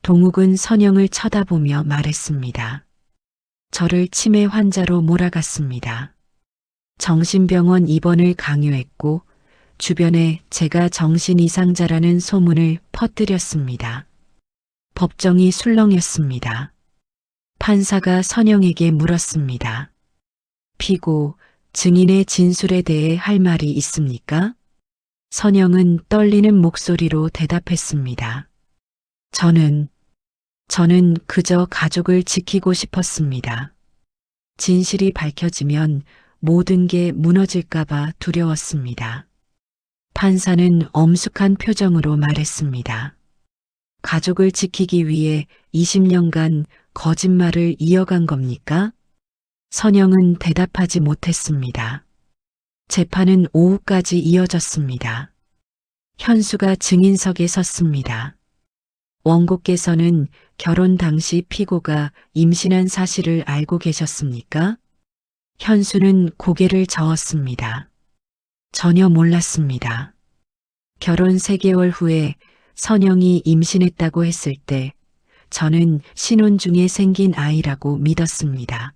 동욱은 선영을 쳐다보며 말했습니다. 저를 치매 환자로 몰아갔습니다. 정신병원 입원을 강요했고 주변에 제가 정신 이상자라는 소문을 퍼뜨렸습니다. 법정이 술렁였습니다. 판사가 선영에게 물었습니다. 피고, 증인의 진술에 대해 할 말이 있습니까? 선영은 떨리는 목소리로 대답했습니다. 저는 그저 가족을 지키고 싶었습니다. 진실이 밝혀지면 모든 게 무너질까봐 두려웠습니다. 판사는 엄숙한 표정으로 말했습니다. 가족을 지키기 위해 20년간 거짓말을 이어간 겁니까? 선영은 대답하지 못했습니다. 재판은 오후까지 이어졌습니다. 현수가 증인석에 섰습니다. 원고께서는 결혼 당시 피고가 임신한 사실을 알고 계셨습니까? 현수는 고개를 저었습니다. 전혀 몰랐습니다. 결혼 3개월 후에 선영이 임신했다고 했을 때 저는 신혼 중에 생긴 아이라고 믿었습니다.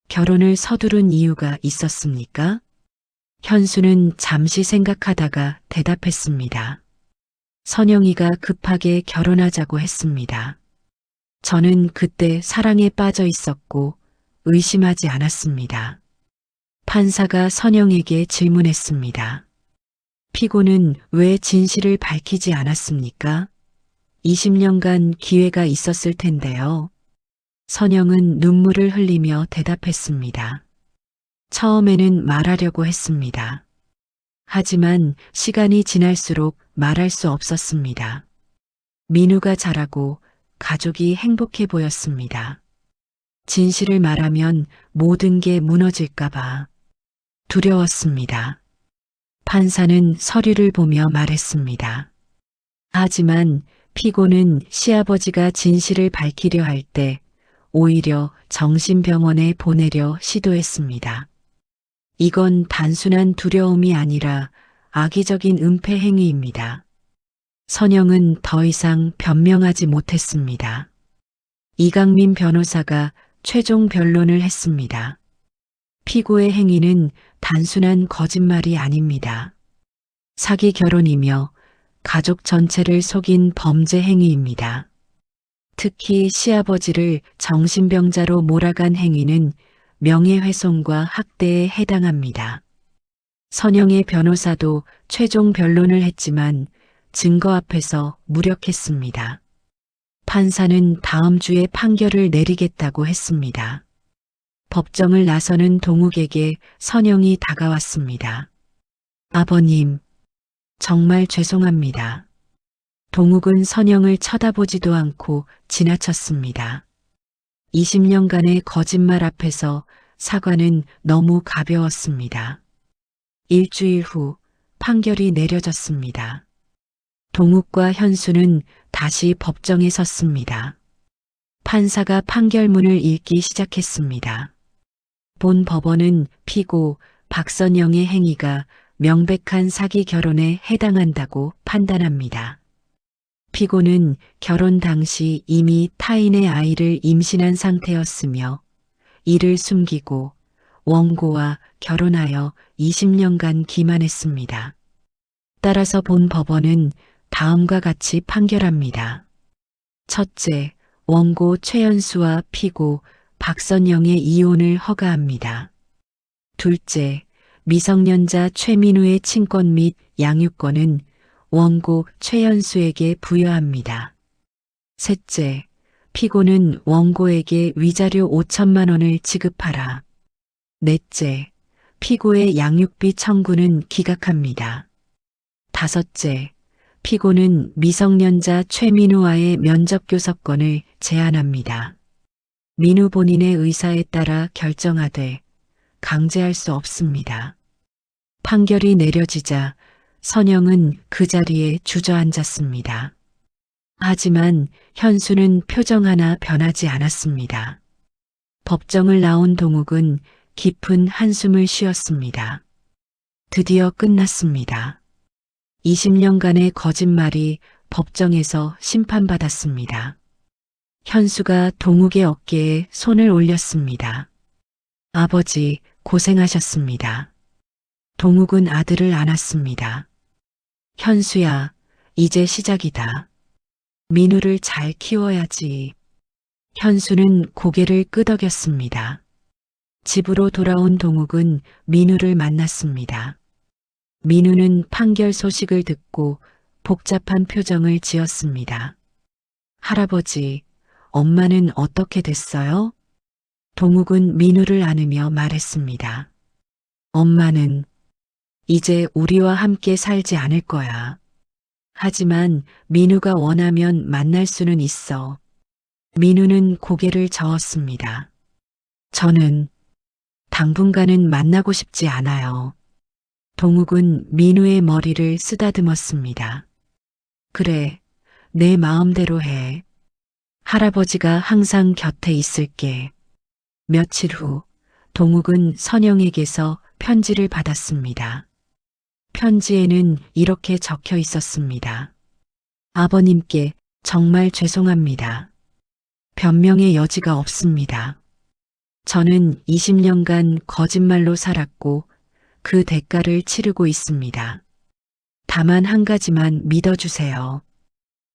결혼을 서두른 이유가 있었습니까? 현수는 잠시 생각하다가 대답했습니다. 선영이가 급하게 결혼하자고 했습니다. 저는 그때 사랑에 빠져 있었고 의심하지 않았습니다. 판사가 선영에게 질문했습니다. 피고는 왜 진실을 밝히지 않았습니까? 20년간 기회가 있었을 텐데요. 선영은 눈물을 흘리며 대답했습니다. 처음에는 말하려고 했습니다. 하지만 시간이 지날수록 말할 수 없었습니다. 민우가 자라고 가족이 행복해 보였습니다. 진실을 말하면 모든 게 무너질까봐 두려웠습니다. 판사는 서류를 보며 말했습니다. 하지만 피고는 시아버지가 진실을 밝히려 할 때 오히려 정신병원에 보내려 시도했습니다. 이건 단순한 두려움이 아니라 악의적인 은폐 행위입니다. 선영은 더 이상 변명하지 못했습니다. 이강민 변호사가 최종 변론을 했습니다. 피고의 행위는 단순한 거짓말이 아닙니다. 사기 결혼이며 가족 전체를 속인 범죄 행위입니다. 특히 시아버지를 정신병자로 몰아간 행위는 명예훼손과 학대에 해당합니다. 선영의 변호사도 최종 변론을 했지만 증거 앞에서 무력했습니다. 판사는 다음 주에 판결을 내리겠다고 했습니다. 법정을 나서는 동욱에게 선영이 다가왔습니다. 아버님, 정말 죄송합니다. 동욱은 선영을 쳐다보지도 않고 지나쳤습니다. 20년간의 거짓말 앞에서 사과는 너무 가벼웠습니다. 일주일 후 판결이 내려졌습니다. 동욱과 현수는 다시 법정에 섰습니다. 판사가 판결문을 읽기 시작했습니다. 본 법원은 피고 박선영의 행위가 명백한 사기 결혼에 해당한다고 판단합니다. 피고는 결혼 당시 이미 타인의 아이를 임신한 상태였으며 이를 숨기고 원고와 결혼하여 20년간 기만했습니다. 따라서 본 법원은 다음과 같이 판결합니다. 첫째, 원고 최연수와 피고 박선영의 이혼을 허가합니다. 둘째, 미성년자 최민우의 친권 및 양육권은 원고 최연수에게 부여합니다. 셋째, 피고는 원고에게 위자료 5천만 원을 지급하라. 넷째, 피고의 양육비 청구는 기각합니다. 다섯째, 피고는 미성년자 최민우와의 면접 교섭권을 제한합니다. 민우 본인의 의사에 따라 결정하되 강제할 수 없습니다. 판결이 내려지자 선영은 그 자리에 주저앉았습니다. 하지만 현수는 표정 하나 변하지 않았습니다. 법정을 나온 동욱은 깊은 한숨을 쉬었습니다. 드디어 끝났습니다. 20년간의 거짓말이 법정에서 심판받았습니다. 현수가 동욱의 어깨에 손을 올렸습니다. 아버지, 고생하셨습니다. 동욱은 아들을 안았습니다. 현수야, 이제 시작이다. 민우를 잘 키워야지. 현수는 고개를 끄덕였습니다. 집으로 돌아온 동욱은 민우를 만났습니다. 민우는 판결 소식을 듣고 복잡한 표정을 지었습니다. 할아버지, 엄마는 어떻게 됐어요? 동욱은 민우를 안으며 말했습니다. 엄마는 이제 우리와 함께 살지 않을 거야. 하지만 민우가 원하면 만날 수는 있어. 민우는 고개를 저었습니다. 저는 당분간은 만나고 싶지 않아요. 동욱은 민우의 머리를 쓰다듬었습니다. 그래, 내 마음대로 해. 할아버지가 항상 곁에 있을게. 며칠 후 동욱은 선영에게서 편지를 받았습니다. 편지에는 이렇게 적혀 있었습니다. 아버님께 정말 죄송합니다. 변명의 여지가 없습니다. 저는 20년간 거짓말로 살았고 그 대가를 치르고 있습니다. 다만 한 가지만 믿어주세요.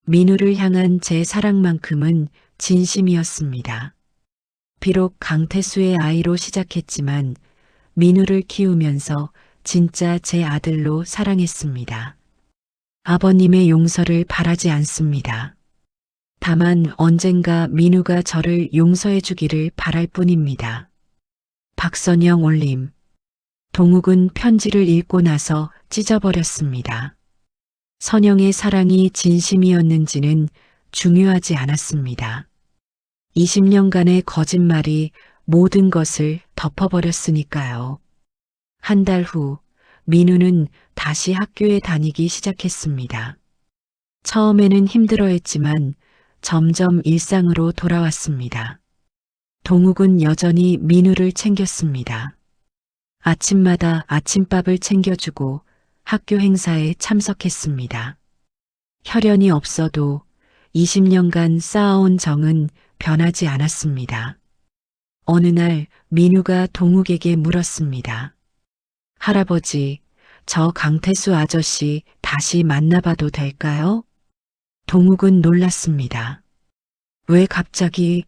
민우를 향한 제 사랑만큼은 진심이었습니다. 비록 강태수의 아이로 시작했지만 민우를 키우면서 진짜 제 아들로 사랑했습니다. 아버님의 용서를 바라지 않습니다. 다만 언젠가 민우가 저를 용서해 주기를 바랄 뿐입니다. 박선영 올림. 동욱은 편지를 읽고 나서 찢어버렸습니다. 선영의 사랑이 진심이었는지는 중요하지 않았습니다. 20년간의 거짓말이 모든 것을 덮어버렸으니까요. 한 달 후 민우는 다시 학교에 다니기 시작했습니다. 처음에는 힘들어했지만 점점 일상으로 돌아왔습니다. 동욱은 여전히 민우를 챙겼습니다. 아침마다 아침밥을 챙겨주고 학교 행사에 참석했습니다. 혈연이 없어도 20년간 쌓아온 정은 변하지 않았습니다. 어느 날 민우가 동욱에게 물었습니다. 할아버지, 저 강태수 아저씨 다시 만나봐도 될까요? 동욱은 놀랐습니다. 왜 갑자기?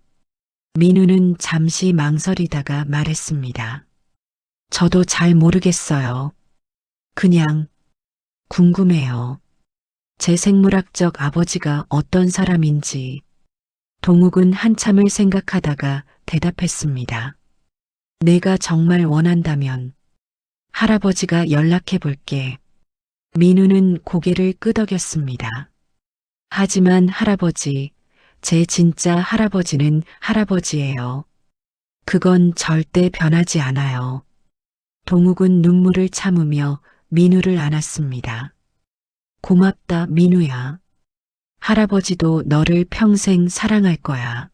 민우는 잠시 망설이다가 말했습니다. 저도 잘 모르겠어요. 그냥 궁금해요. 제 생물학적 아버지가 어떤 사람인지. 동욱은 한참을 생각하다가 대답했습니다. 내가 정말 원한다면 할아버지가 연락해 볼게. 민우는 고개를 끄덕였습니다. 하지만 할아버지, 제 진짜 할아버지는 할아버지예요. 그건 절대 변하지 않아요. 동욱은 눈물을 참으며 민우를 안았습니다. 고맙다, 민우야. 할아버지도 너를 평생 사랑할 거야.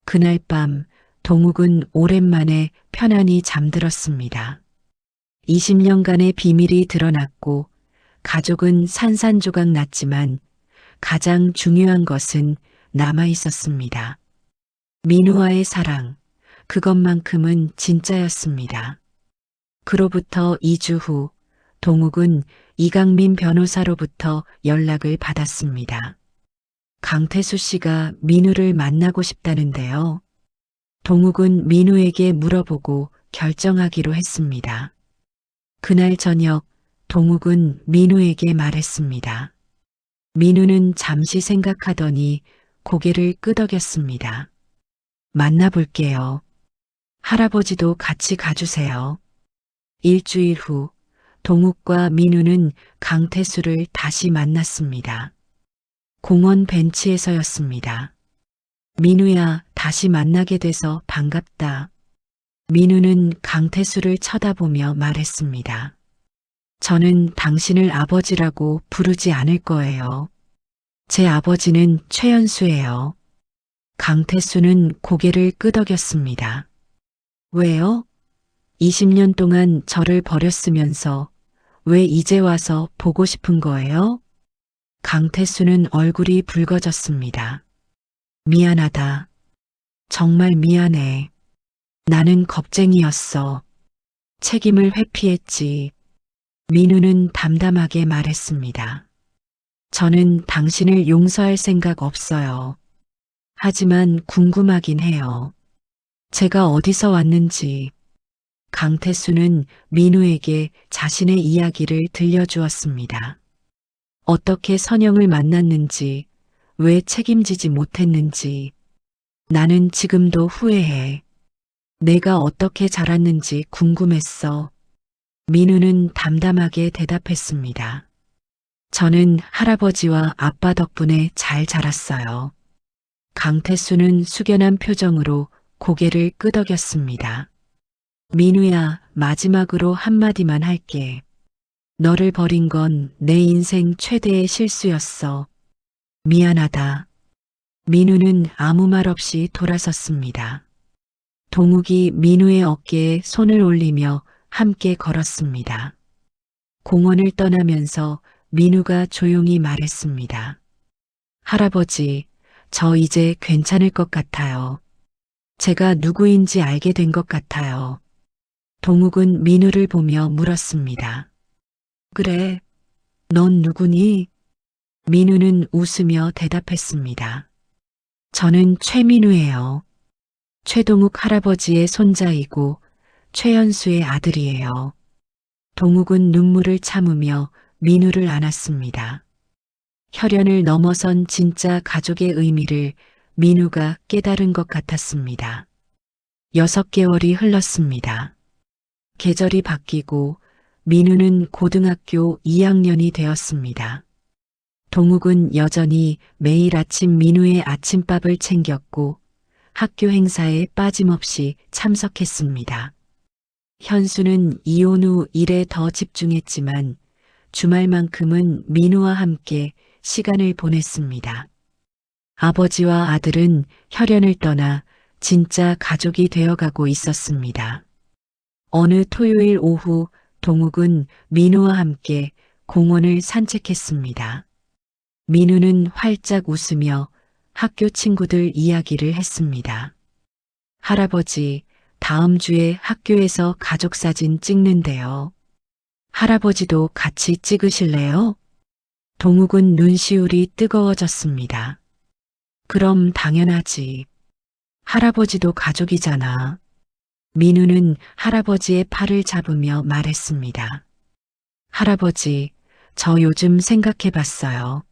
그날 밤 동욱은 오랜만에 편안히 잠들었습니다. 20년간의 비밀이 드러났고 가족은 산산조각 났지만 가장 중요한 것은 남아 있었습니다. 민우와의 사랑, 그것만큼은 진짜였습니다. 그로부터 2주 후 동욱은 이강민 변호사로부터 연락을 받았습니다. 강태수 씨가 민우를 만나고 싶다는데요. 동욱은 민우에게 물어보고 결정하기로 했습니다. 그날 저녁 동욱은 민우에게 말했습니다. 민우는 잠시 생각하더니 고개를 끄덕였습니다. 만나볼게요. 할아버지도 같이 가주세요. 일주일 후 동욱과 민우는 강태수를 다시 만났습니다. 공원 벤치에서였습니다. 민우야, 다시 만나게 돼서 반갑다. 민우는 강태수를 쳐다보며 말했습니다. 저는 당신을 아버지라고 부르지 않을 거예요. 제 아버지는 최연수예요. 강태수는 고개를 끄덕였습니다. 왜요? 20년 동안 저를 버렸으면서 왜 이제 와서 보고 싶은 거예요? 강태수는 얼굴이 붉어졌습니다. 미안하다. 정말 미안해. 나는 겁쟁이였어. 책임을 회피했지. 민우는 담담하게 말했습니다. 저는 당신을 용서할 생각 없어요. 하지만 궁금하긴 해요. 제가 어디서 왔는지. 강태수는 민우에게 자신의 이야기를 들려주었습니다. 어떻게 선영을 만났는지, 왜 책임지지 못했는지. 나는 지금도 후회해. 내가 어떻게 자랐는지 궁금했어. 민우는 담담하게 대답했습니다. 저는 할아버지와 아빠 덕분에 잘 자랐어요. 강태수는 숙연한 표정으로 고개를 끄덕였습니다. 민우야, 마지막으로 한마디만 할게. 너를 버린 건 내 인생 최대의 실수였어. 미안하다. 민우는 아무 말 없이 돌아섰습니다. 동욱이 민우의 어깨에 손을 올리며 함께 걸었습니다. 공원을 떠나면서 민우가 조용히 말했습니다. 할아버지, 저 이제 괜찮을 것 같아요. 제가 누구인지 알게 된 것 같아요. 동욱은 민우를 보며 물었습니다. 그래, 넌 누구니? 민우는 웃으며 대답했습니다. 저는 최민우예요. 최동욱 할아버지의 손자이고 최연수의 아들이에요. 동욱은 눈물을 참으며 민우를 안았습니다. 혈연을 넘어선 진짜 가족의 의미를 민우가 깨달은 것 같았습니다. 6개월이 흘렀습니다. 계절이 바뀌고 민우는 고등학교 2학년이 되었습니다. 동욱은 여전히 매일 아침 민우의 아침밥을 챙겼고 학교 행사에 빠짐없이 참석했습니다. 현수는 이혼 후 일에 더 집중했지만 주말만큼은 민우와 함께 시간을 보냈습니다. 아버지와 아들은 혈연을 떠나 진짜 가족이 되어가고 있었습니다. 어느 토요일 오후 동욱은 민우와 함께 공원을 산책했습니다. 민우는 활짝 웃으며 학교 친구들 이야기를 했습니다. 할아버지, 다음 주에 학교에서 가족사진 찍는데요. 할아버지도 같이 찍으실래요? 동욱은 눈시울이 뜨거워졌습니다. 그럼 당연하지. 할아버지도 가족이잖아. 민우는 할아버지의 팔을 잡으며 말했습니다. 할아버지, 저 요즘 생각해봤어요.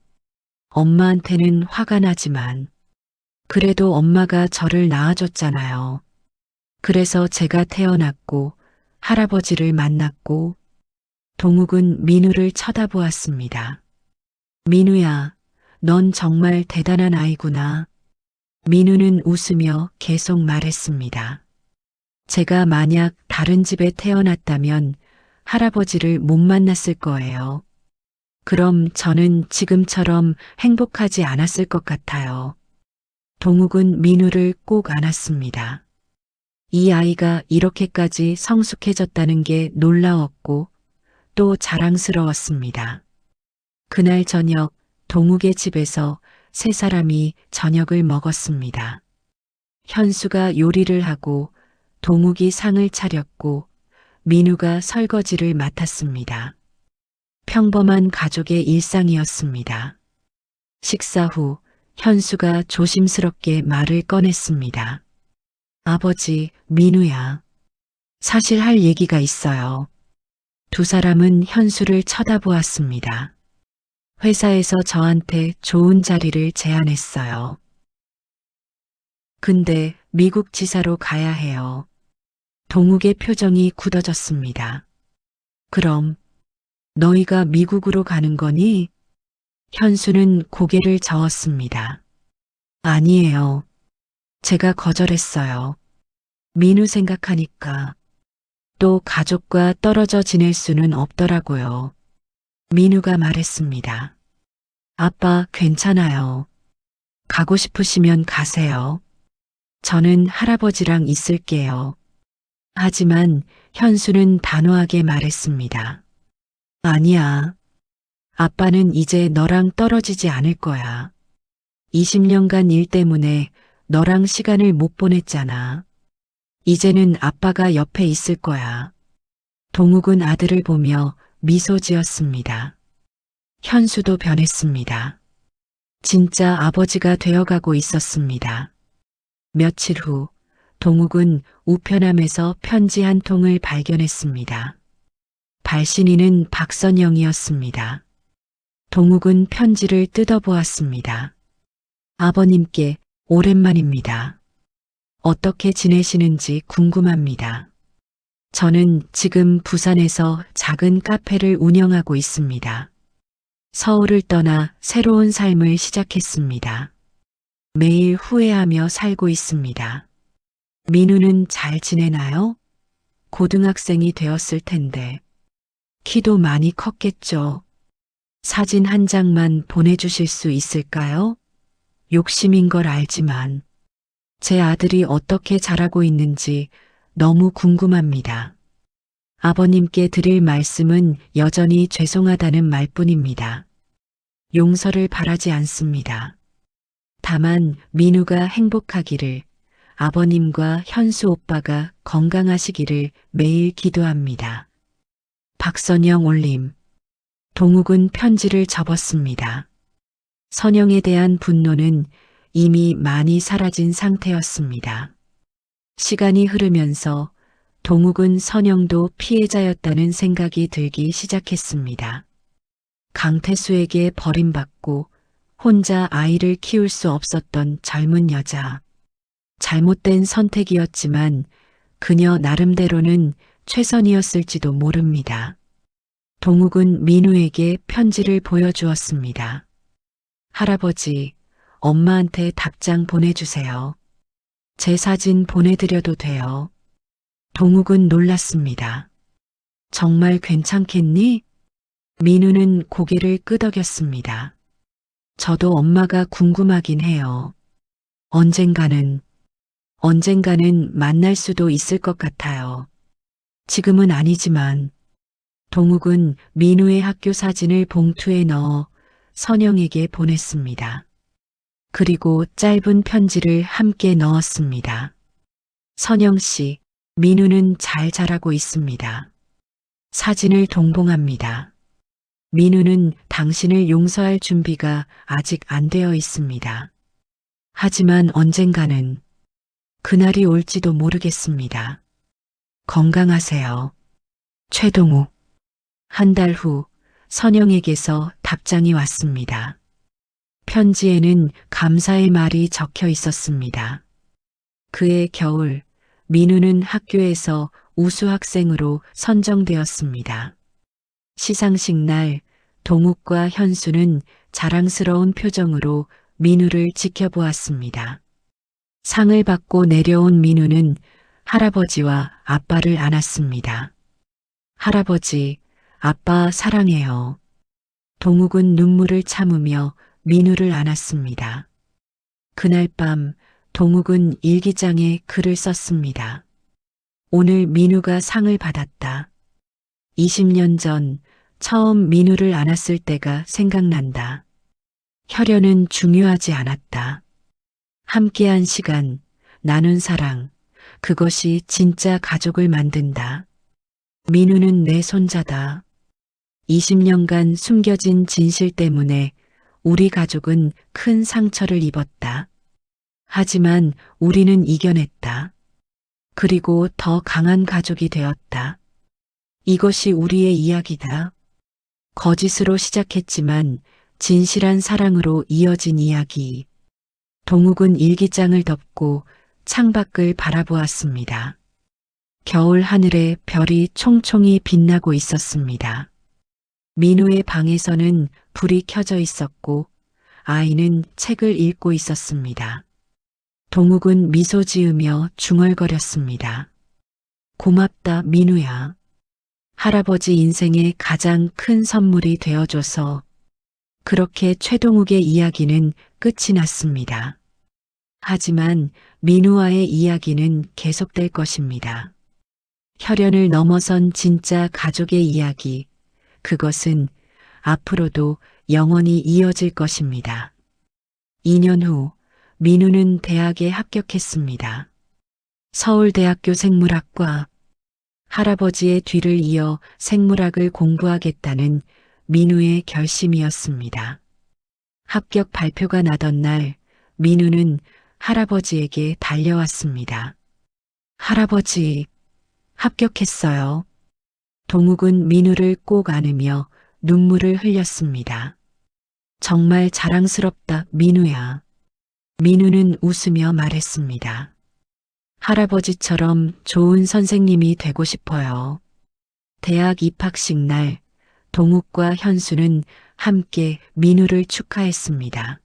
엄마한테는 화가 나지만 그래도 엄마가 저를 낳아줬잖아요. 그래서 제가 태어났고 할아버지를 만났고 동욱은 민우를 쳐다보았습니다. 민우야, 넌 정말 대단한 아이구나. 민우는 웃으며 계속 말했습니다. 제가 만약 다른 집에 태어났다면 할아버지를 못 만났을 거예요. 그럼 저는 지금처럼 행복하지 않았을 것 같아요. 동욱은 민우를 꼭 안았습니다. 이 아이가 이렇게까지 성숙해졌다는 게 놀라웠고 또 자랑스러웠습니다. 그날 저녁 동욱의 집에서 세 사람이 저녁을 먹었습니다. 현수가 요리를 하고 동욱이 상을 차렸고 민우가 설거지를 맡았습니다. 평범한 가족의 일상이었습니다. 식사 후 현수가 조심스럽게 말을 꺼냈습니다. 아버지, 민우야. 사실 할 얘기가 있어요. 두 사람은 현수를 쳐다보았습니다. 회사에서 저한테 좋은 자리를 제안했어요. 근데 미국 지사로 가야 해요. 동욱의 표정이 굳어졌습니다. 그럼 너희가 미국으로 가는 거니? 현수는 고개를 저었습니다. 아니에요. 제가 거절했어요. 민우 생각하니까 또 가족과 떨어져 지낼 수는 없더라고요. 민우가 말했습니다. 아빠, 괜찮아요. 가고 싶으시면 가세요. 저는 할아버지랑 있을게요. 하지만 현수는 단호하게 말했습니다. 아니야. 아빠는 이제 너랑 떨어지지 않을 거야. 20년간 일 때문에 너랑 시간을 못 보냈잖아. 이제는 아빠가 옆에 있을 거야. 동욱은 아들을 보며 미소 지었습니다. 현수도 변했습니다. 진짜 아버지가 되어가고 있었습니다. 며칠 후 동욱은 우편함에서 편지 한 통을 발견했습니다. 발신인은 박선영이었습니다. 동욱은 편지를 뜯어보았습니다. 아버님께 오랜만입니다. 어떻게 지내시는지 궁금합니다. 저는 지금 부산에서 작은 카페를 운영하고 있습니다. 서울을 떠나 새로운 삶을 시작했습니다. 매일 후회하며 살고 있습니다. 민우는 잘 지내나요? 고등학생이 되었을 텐데. 키도 많이 컸겠죠. 사진 한 장만 보내주실 수 있을까요? 욕심인 걸 알지만 제 아들이 어떻게 자라고 있는지 너무 궁금합니다. 아버님께 드릴 말씀은 여전히 죄송하다는 말뿐입니다. 용서를 바라지 않습니다. 다만 민우가 행복하기를, 아버님과 현수 오빠가 건강하시기를 매일 기도합니다. 박선영 올림. 동욱은 편지를 접었습니다. 선영에 대한 분노는 이미 많이 사라진 상태였습니다. 시간이 흐르면서 동욱은 선영도 피해자였다는 생각이 들기 시작했습니다. 강태수에게 버림받고 혼자 아이를 키울 수 없었던 젊은 여자. 잘못된 선택이었지만 그녀 나름대로는 최선이었을지도 모릅니다. 동욱은 민우에게 편지를 보여주었습니다. 할아버지, 엄마한테 답장 보내주세요. 제 사진 보내드려도 돼요. 동욱은 놀랐습니다. 정말 괜찮겠니? 민우는 고개를 끄덕였습니다. 저도 엄마가 궁금하긴 해요. 언젠가는 만날 수도 있을 것 같아요. 지금은 아니지만. 동욱은 민우의 학교 사진을 봉투에 넣어 선영에게 보냈습니다. 그리고 짧은 편지를 함께 넣었습니다. 선영 씨, 민우는 잘 자라고 있습니다. 사진을 동봉합니다. 민우는 당신을 용서할 준비가 아직 안 되어 있습니다. 하지만 언젠가는 그날이 올지도 모르겠습니다. 건강하세요. 최동욱. 한 달 후 선영에게서 답장이 왔습니다. 편지에는 감사의 말이 적혀 있었습니다. 그해 겨울, 민우는 학교에서 우수 학생으로 선정되었습니다. 시상식 날 동욱과 현수는 자랑스러운 표정으로 민우를 지켜보았습니다. 상을 받고 내려온 민우는 할아버지와 아빠를 안았습니다. 할아버지, 아빠 사랑해요. 동욱은 눈물을 참으며 민우를 안았습니다. 그날 밤 동욱은 일기장에 글을 썼습니다. 오늘 민우가 상을 받았다. 20년 전 처음 민우를 안았을 때가 생각난다. 혈연은 중요하지 않았다. 함께한 시간, 나눈 사랑, 그것이 진짜 가족을 만든다. 민우는 내 손자다. 20년간 숨겨진 진실 때문에 우리 가족은 큰 상처를 입었다. 하지만 우리는 이겨냈다. 그리고 더 강한 가족이 되었다. 이것이 우리의 이야기다. 거짓으로 시작했지만 진실한 사랑으로 이어진 이야기. 동욱은 일기장을 덮고 창밖을 바라보았습니다. 겨울 하늘에 별이 총총히 빛나고 있었습니다. 민우의 방에서는 불이 켜져 있었고 아이는 책을 읽고 있었습니다. 동욱은 미소 지으며 중얼거렸습니다. 고맙다, 민우야. 할아버지 인생의 가장 큰 선물이 되어줘서. 그렇게 최동욱의 이야기는 끝이 났습니다. 하지만 민우와의 이야기는 계속될 것입니다. 혈연을 넘어선 진짜 가족의 이야기, 그것은 앞으로도 영원히 이어질 것입니다. 2년 후 민우는 대학에 합격했습니다. 서울대학교 생물학과. 할아버지의 뒤를 이어 생물학을 공부하겠다는 민우의 결심이었습니다. 합격 발표가 나던 날 민우는 할아버지에게 달려왔습니다. 할아버지, 합격했어요. 동욱은 민우를 꼭 안으며 눈물을 흘렸습니다. 정말 자랑스럽다, 민우야. 민우는 웃으며 말했습니다. 할아버지처럼 좋은 선생님이 되고 싶어요. 대학 입학식 날 동욱과 현수는 함께 민우를 축하했습니다.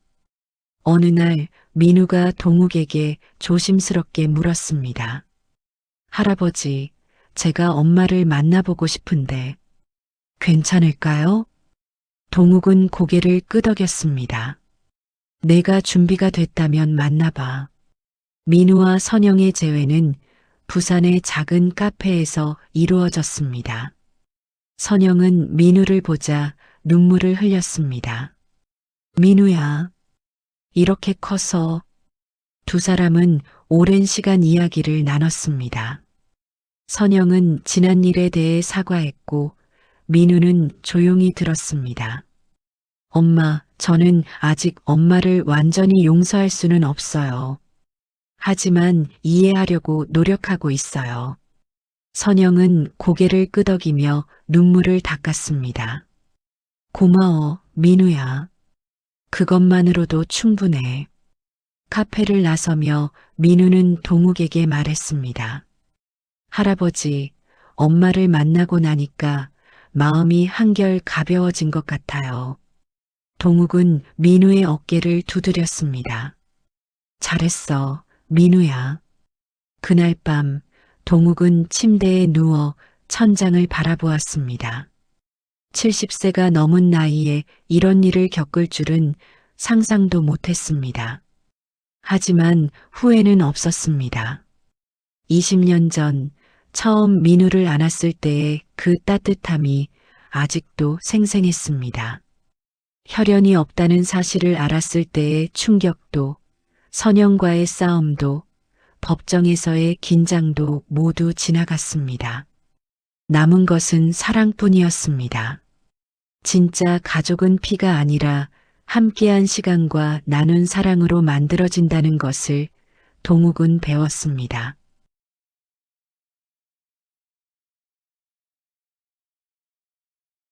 어느 날 민우가 동욱에게 조심스럽게 물었습니다. 할아버지, 제가 엄마를 만나보고 싶은데 괜찮을까요? 동욱은 고개를 끄덕였습니다. 내가 준비가 됐다면 만나봐. 민우와 선영의 재회는 부산의 작은 카페에서 이루어졌습니다. 선영은 민우를 보자 눈물을 흘렸습니다. 민우야, 이렇게 커서. 두 사람은 오랜 시간 이야기를 나눴습니다. 선영은 지난 일에 대해 사과했고 민우는 조용히 들었습니다. 엄마, 저는 아직 엄마를 완전히 용서할 수는 없어요. 하지만 이해하려고 노력하고 있어요. 선영은 고개를 끄덕이며 눈물을 닦았습니다. 고마워, 민우야. 그것만으로도 충분해. 카페를 나서며 민우는 동욱에게 말했습니다. 할아버지, 엄마를 만나고 나니까 마음이 한결 가벼워진 것 같아요. 동욱은 민우의 어깨를 두드렸습니다. 잘했어, 민우야. 그날 밤 동욱은 침대에 누워 천장을 바라보았습니다. 70세가 넘은 나이에 이런 일을 겪을 줄은 상상도 못했습니다. 하지만 후회는 없었습니다. 20년 전 처음 민우를 안았을 때의 그 따뜻함이 아직도 생생했습니다. 혈연이 없다는 사실을 알았을 때의 충격도, 선영과의 싸움도, 법정에서의 긴장도 모두 지나갔습니다. 남은 것은 사랑뿐이었습니다. 진짜 가족은 피가 아니라 함께한 시간과 나눈 사랑으로 만들어진다는 것을 동욱은 배웠습니다.